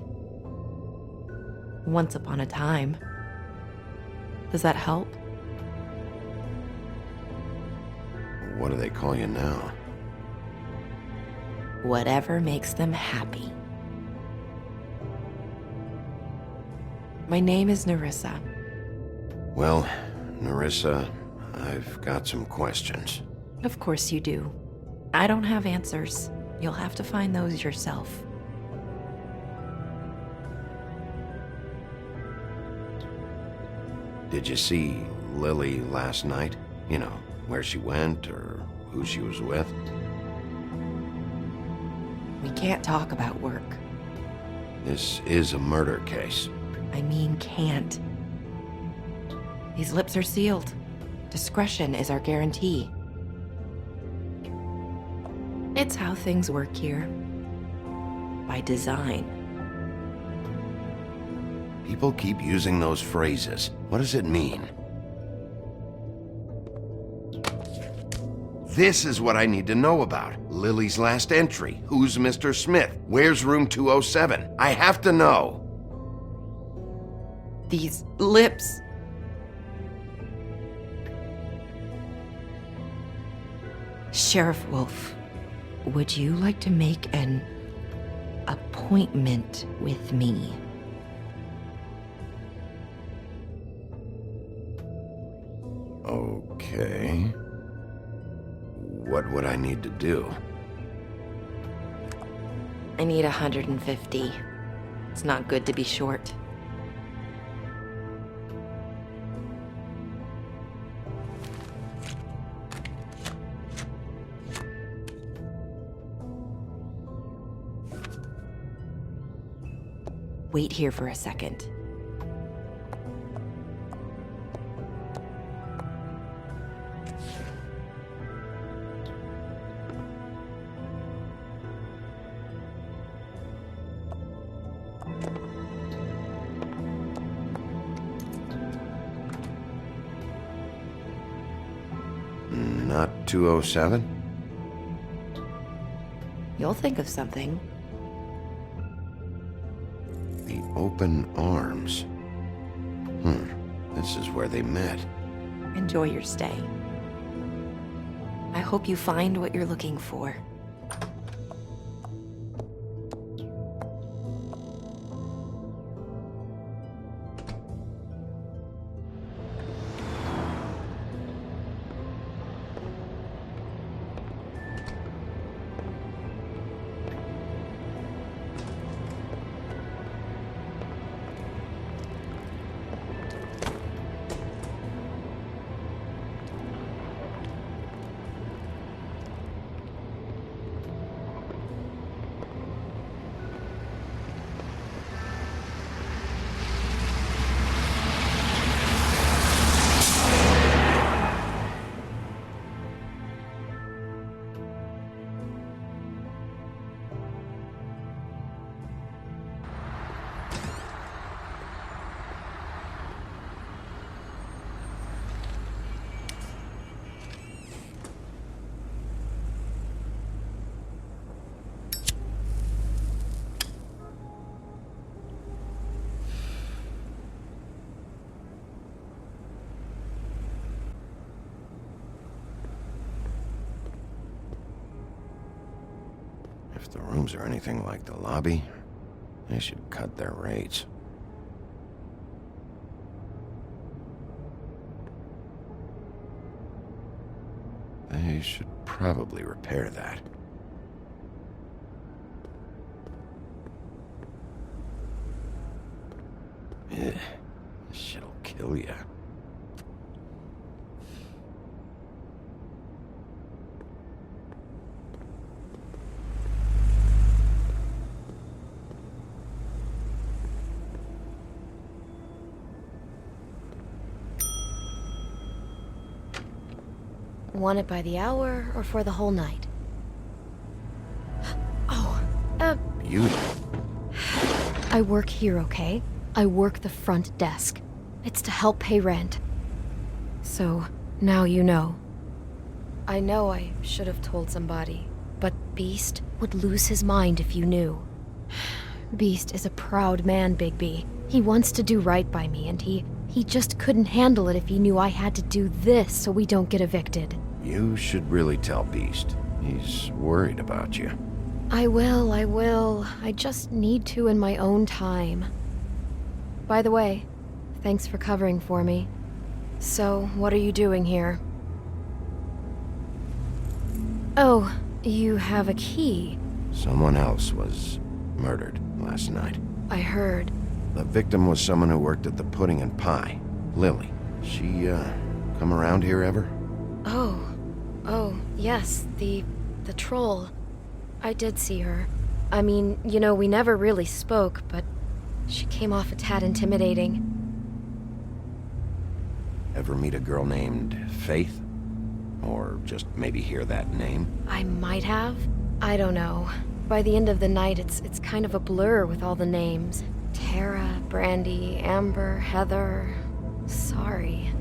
Once upon a time. Does that help? What do they call you now? Whatever makes them happy. My name is Nerissa. Well, Nerissa, I've got some questions. Of course you do. I don't have answers. You'll have to find those yourself. Did you see Lily last night? You know, where she went or who she was with? We can't talk about work. This is a murder case. I mean, can't. These lips are sealed. Discretion is our guarantee. It's how things work here. By design. People keep using those phrases. What does it mean? This is what I need to know about. Lily's last entry. Who's Mr. Smith? Where's room 207? I have to know. These lips. Sheriff Wolf, would you like to make an appointment with me? Okay. What would I need to do? I need 150. It's not good to be short. Wait here for a second. Not 207? You'll think of something. The open arms. This is where they met. Enjoy your stay. I hope you find what you're looking for. If the rooms are anything like the lobby, they should cut their rates. They should probably repair that. Ugh, this shit'll kill ya. Want it by the hour or for the whole night? Beauty. I work here, okay? I work the front desk. It's to help pay rent. So, now you know. I know I should have told somebody, but Beast would lose his mind if you knew. Beast is a proud man, Bigby. He wants to do right by me, and he just couldn't handle it if he knew I had to do this so we don't get evicted. You should really tell Beast. He's worried about you. I will. I just need to in my own time. By the way, thanks for covering for me. So, what are you doing here? Oh, you have a key. Someone else was murdered last night. I heard. The victim was someone who worked at the Pudding and Pie. Lily. She, come around here ever? Oh, yes, the troll. I did see her. I mean, you know, we never really spoke, but she came off a tad intimidating. Ever meet a girl named Faith? Or just maybe hear that name? I might have. I don't know. By the end of the night, it's kind of a blur with all the names. Tara, Brandy, Amber, Heather. Sorry.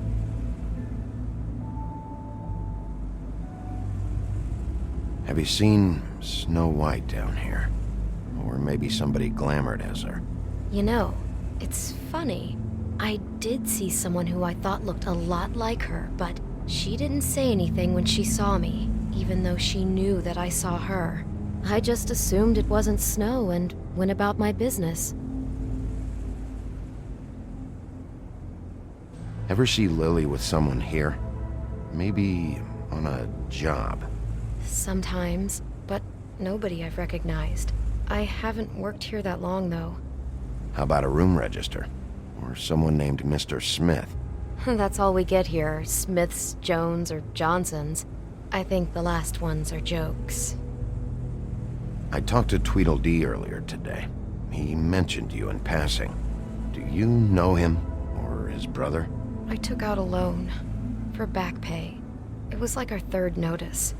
Have you seen Snow White down here? Or maybe somebody glamored as her? You know, it's funny. I did see someone who I thought looked a lot like her, but she didn't say anything when she saw me, even though she knew that I saw her. I just assumed it wasn't Snow and went about my business. Ever see Lily with someone here? Maybe on a job? Sometimes, but nobody I've recognized. I haven't worked here that long, though. How about a room register? Or someone named Mr. Smith? That's all we get here, Smiths, Jones, or Johnsons. I think the last ones are jokes. I talked to Tweedledee earlier today. He mentioned you in passing. Do you know him? Or his brother? I took out a loan. For back pay. It was like our third notice.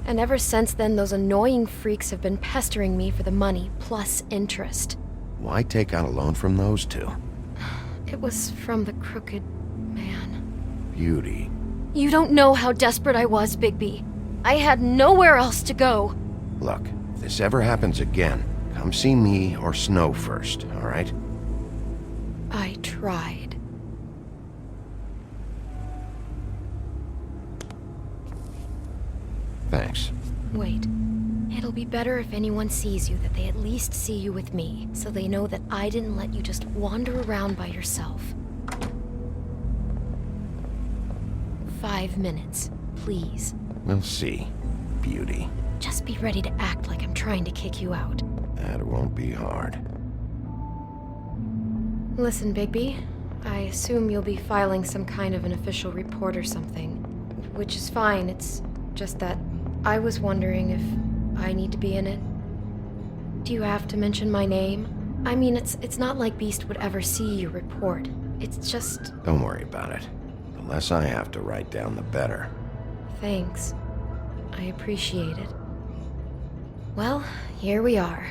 And ever since then, those annoying freaks have been pestering me for the money, plus interest. Why take out a loan from those two? It was from the crooked man. Beauty. You don't know how desperate I was, Bigby. I had nowhere else to go. Look, if this ever happens again, come see me or Snow first, all right? I tried. Thanks. Wait. It'll be better if anyone sees you that they at least see you with me, so they know that I didn't let you just wander around by yourself. 5 minutes, please. We'll see, Beauty. Just be ready to act like I'm trying to kick you out. That won't be hard. Listen, Bigby. I assume you'll be filing some kind of an official report or something. Which is fine, it's just that I was wondering if I need to be in it. Do you have to mention my name? I mean, it's not like Beast would ever see your report. It's just... Don't worry about it. The less I have to write down, the better. Thanks. I appreciate it. Well, here we are.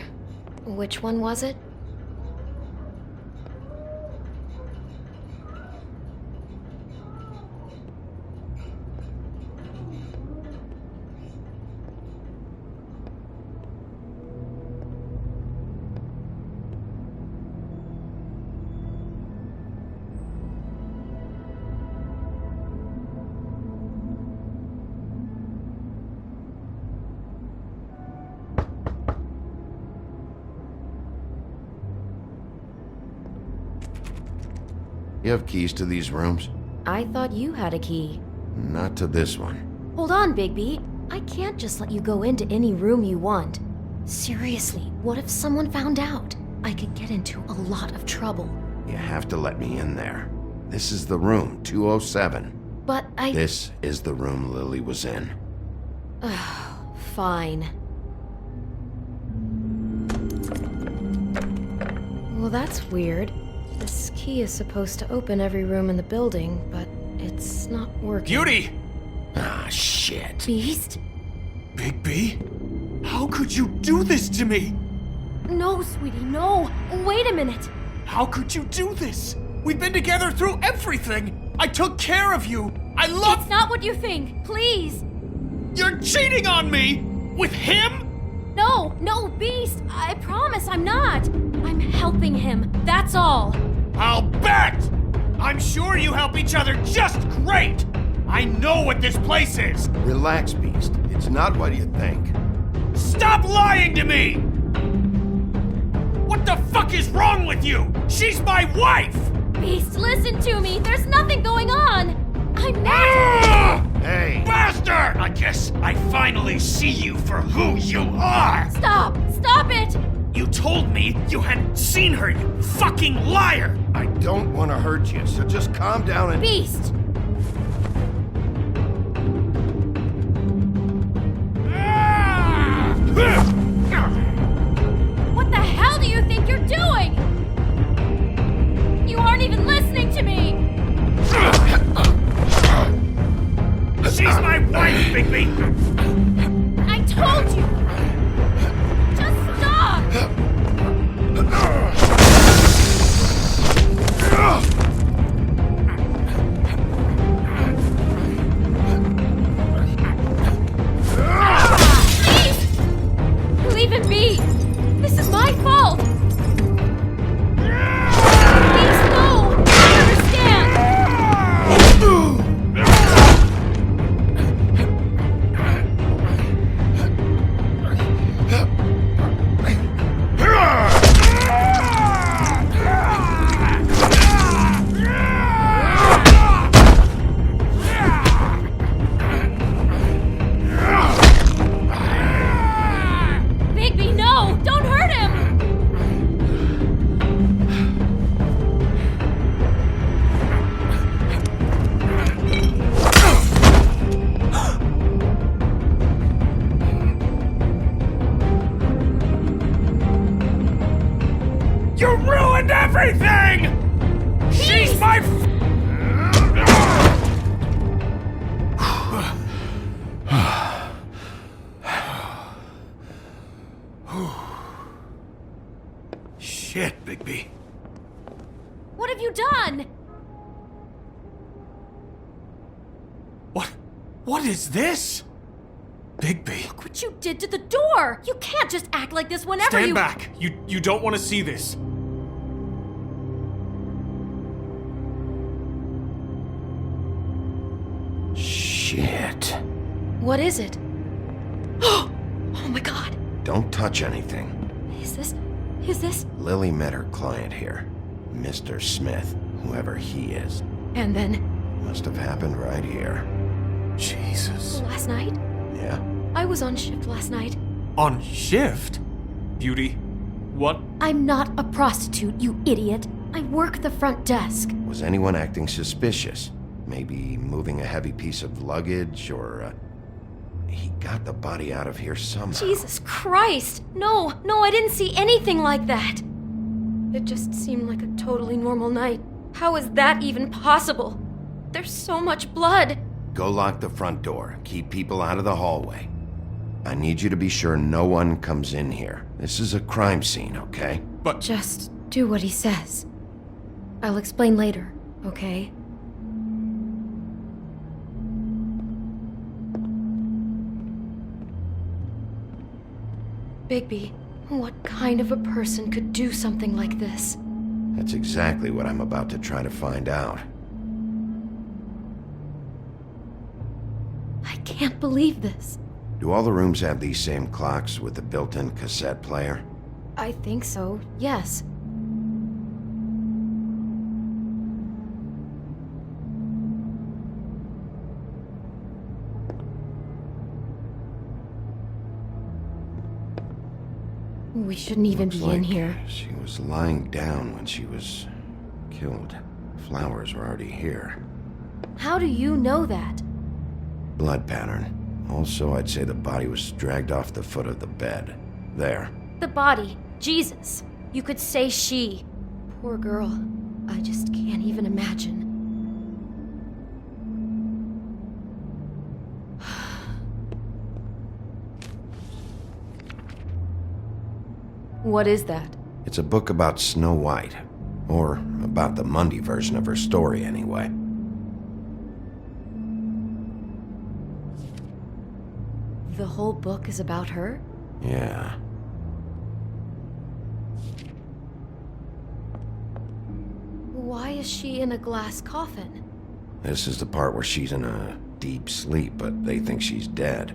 Which one was it? You have keys to these rooms? I thought you had a key. Not to this one. Hold on, Bigby. I can't just let you go into any room you want. Seriously, what if someone found out? I could get into a lot of trouble. You have to let me in there. This is the room, 207. But This is the room Lily was in. Fine. Well, that's weird. This key is supposed to open every room in the building, but it's not working. Beauty! Ah, shit. Beast? Bigby? How could you do this to me? No, sweetie, no! Wait a minute! How could you do this? We've been together through everything! I took care of you! I love— It's not what you think! Please! You're cheating on me! With him? No, Beast! I promise I'm not! I'm helping him, that's all! I'll bet! I'm sure you help each other just great! I know what this place is! Relax, Beast. It's not what you think. Stop lying to me! What the fuck is wrong with you? She's my wife! Beast, listen to me! There's nothing going on! I'm not... Hey! Bastard! I guess I finally see you for who you are! Stop! Stop it! You told me you hadn't seen her, you fucking liar! I don't want to hurt you, so just calm down and... Beast! What the hell do you think you're doing? You aren't even listening to me! She's my wife, Bigby! I told you! Just stop! Please! Leave it be! This is my fault! Please, no! I understand! Bigby, no! Don't hurt him! You ruined everything! She's my... Shit, Bigby. What have you done? What is this? Bigby. Look what you did to the door! You can't just act like this whenever Stand you- back. You don't want to see this. Shit. What is it? Oh my god! Don't touch anything. Is this... Lily met her client here. Mr. Smith, whoever he is. And then... Must have happened right here. Jesus. Last night? Yeah? I was on shift last night. On shift? Beauty, what? I'm not a prostitute, you idiot. I work the front desk. Was anyone acting suspicious? Maybe moving a heavy piece of luggage, or, he got the body out of here somehow. Jesus Christ! No, I didn't see anything like that. It just seemed like a totally normal night. How is that even possible? There's so much blood. Go lock the front door. Keep people out of the hallway. I need you to be sure no one comes in here. This is a crime scene, okay? But... Just do what he says. I'll explain later, okay? Bigby, what kind of a person could do something like this? That's exactly what I'm about to try to find out. I can't believe this. Do all the rooms have these same clocks with the built-in cassette player? I think so, yes. We shouldn't even be in here. She was lying down when she was killed. Flowers were already here. How do you know that? Blood pattern. Also, I'd say the body was dragged off the foot of the bed. There. The body. Jesus. You could say she. Poor girl. I just can't even imagine. What is that? It's a book about Snow White. Or about the Mundy version of her story, anyway. whole book is about her? Yeah. Why is she in a glass coffin? This is the part where she's in a deep sleep, but they think she's dead.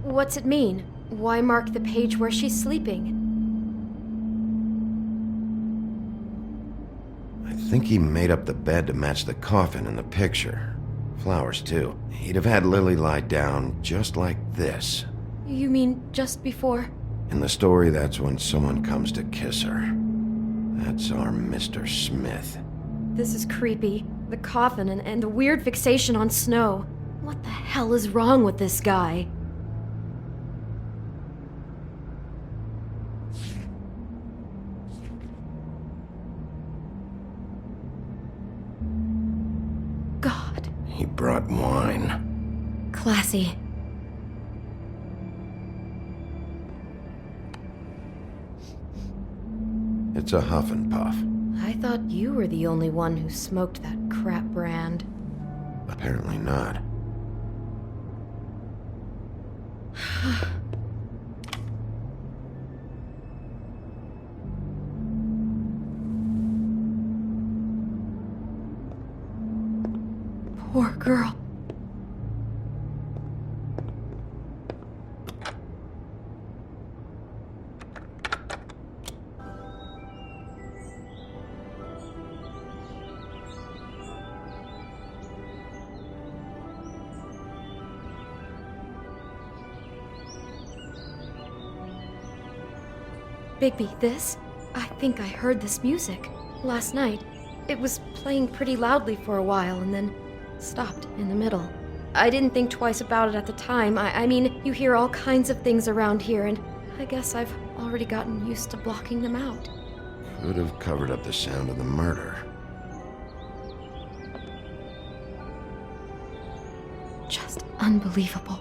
What's it mean? Why mark the page where she's sleeping? I think he made up the bed to match the coffin in the picture. Flowers, too. He'd have had Lily lie down just like this. You mean just before? In the story, that's when someone comes to kiss her. That's our Mr. Smith. This is creepy. The coffin and the weird fixation on Snow. What the hell is wrong with this guy? God. He brought wine. Classy. It's a Huff and Puff. I thought you were the only one who smoked that crap brand. Apparently not. Poor girl. Bigby, this? I think I heard this music. Last night. It was playing pretty loudly for a while and then stopped in the middle. I didn't think twice about it at the time. I mean, you hear all kinds of things around here, and I guess I've already gotten used to blocking them out. Could have covered up the sound of the murder. Just unbelievable.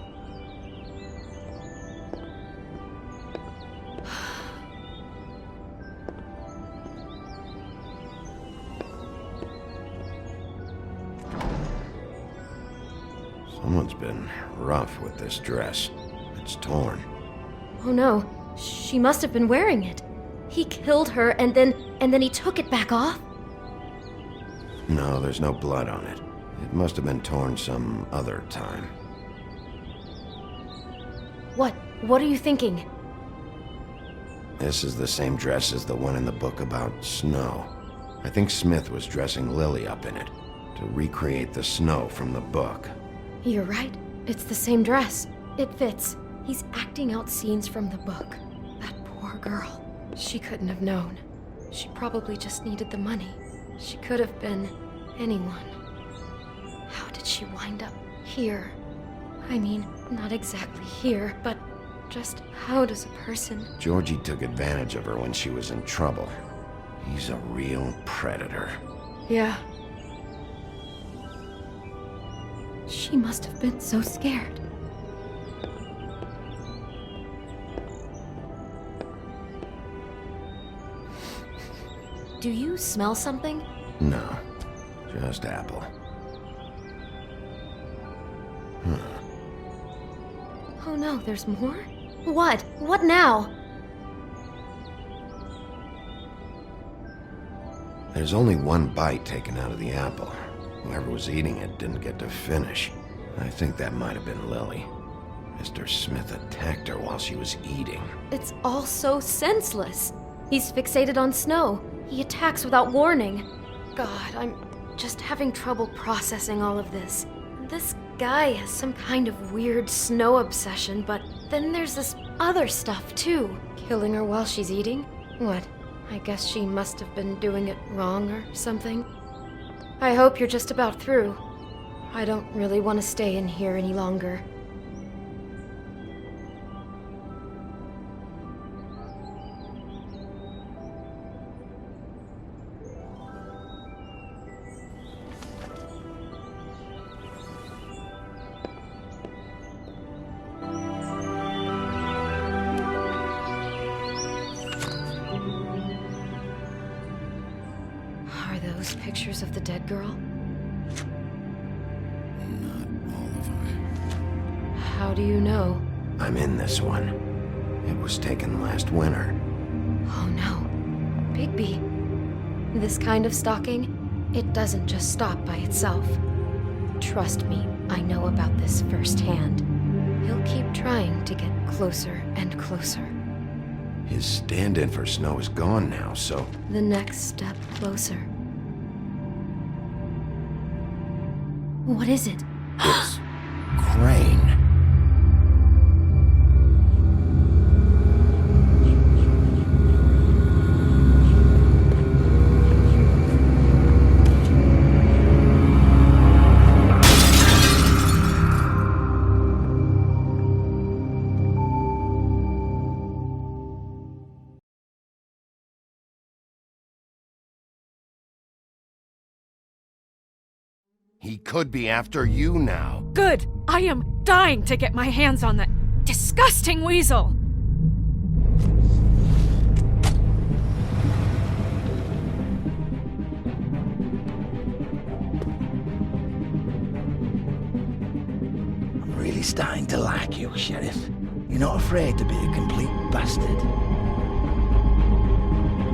Someone's been rough with this dress. It's torn. Oh no, she must have been wearing it. He killed her and then he took it back off? No, there's no blood on it. It must have been torn some other time. What are you thinking? This is the same dress as the one in the book about Snow. I think Smith was dressing Lily up in it to recreate the Snow from the book. You're right. It's the same dress. It fits. He's acting out scenes from the book. That poor girl. She couldn't have known. She probably just needed the money. She could have been anyone. How did she wind up here? I mean, not exactly here, but just how does a person... Georgie took advantage of her when she was in trouble. He's a real predator. Yeah. She must have been so scared. Do you smell something? No, just apple. Oh no, there's more? What? What now? There's only one bite taken out of the apple. Whoever was eating it didn't get to finish. I think that might have been Lily. Mr. Smith attacked her while she was eating. It's all so senseless. He's fixated on Snow. He attacks without warning. God, I'm just having trouble processing all of this. This guy has some kind of weird Snow obsession, but then there's this other stuff too. Killing her while she's eating? What? I guess she must have been doing it wrong or something. I hope you're just about through. I don't really want to stay in here any longer. Are those pictures of the dead girl? How do you know? I'm in this one. It was taken last winter. Oh no. Bigby. This kind of stalking, it doesn't just stop by itself. Trust me, I know about this firsthand. He'll keep trying to get closer and closer. His stand-in for Snow is gone now, so... The next step closer. What is it? It's... Crane. He could be after you now. Good! I am dying to get my hands on that disgusting weasel! I'm really starting to like you, Sheriff. You're not afraid to be a complete bastard.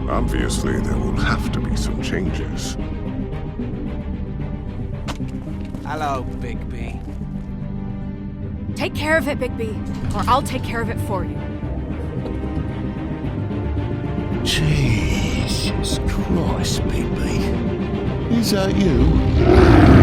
Obviously, there will have to be some changes. Hello, Bigby. Take care of it, Bigby, or I'll take care of it for you. Jesus Christ, Bigby. Is that you?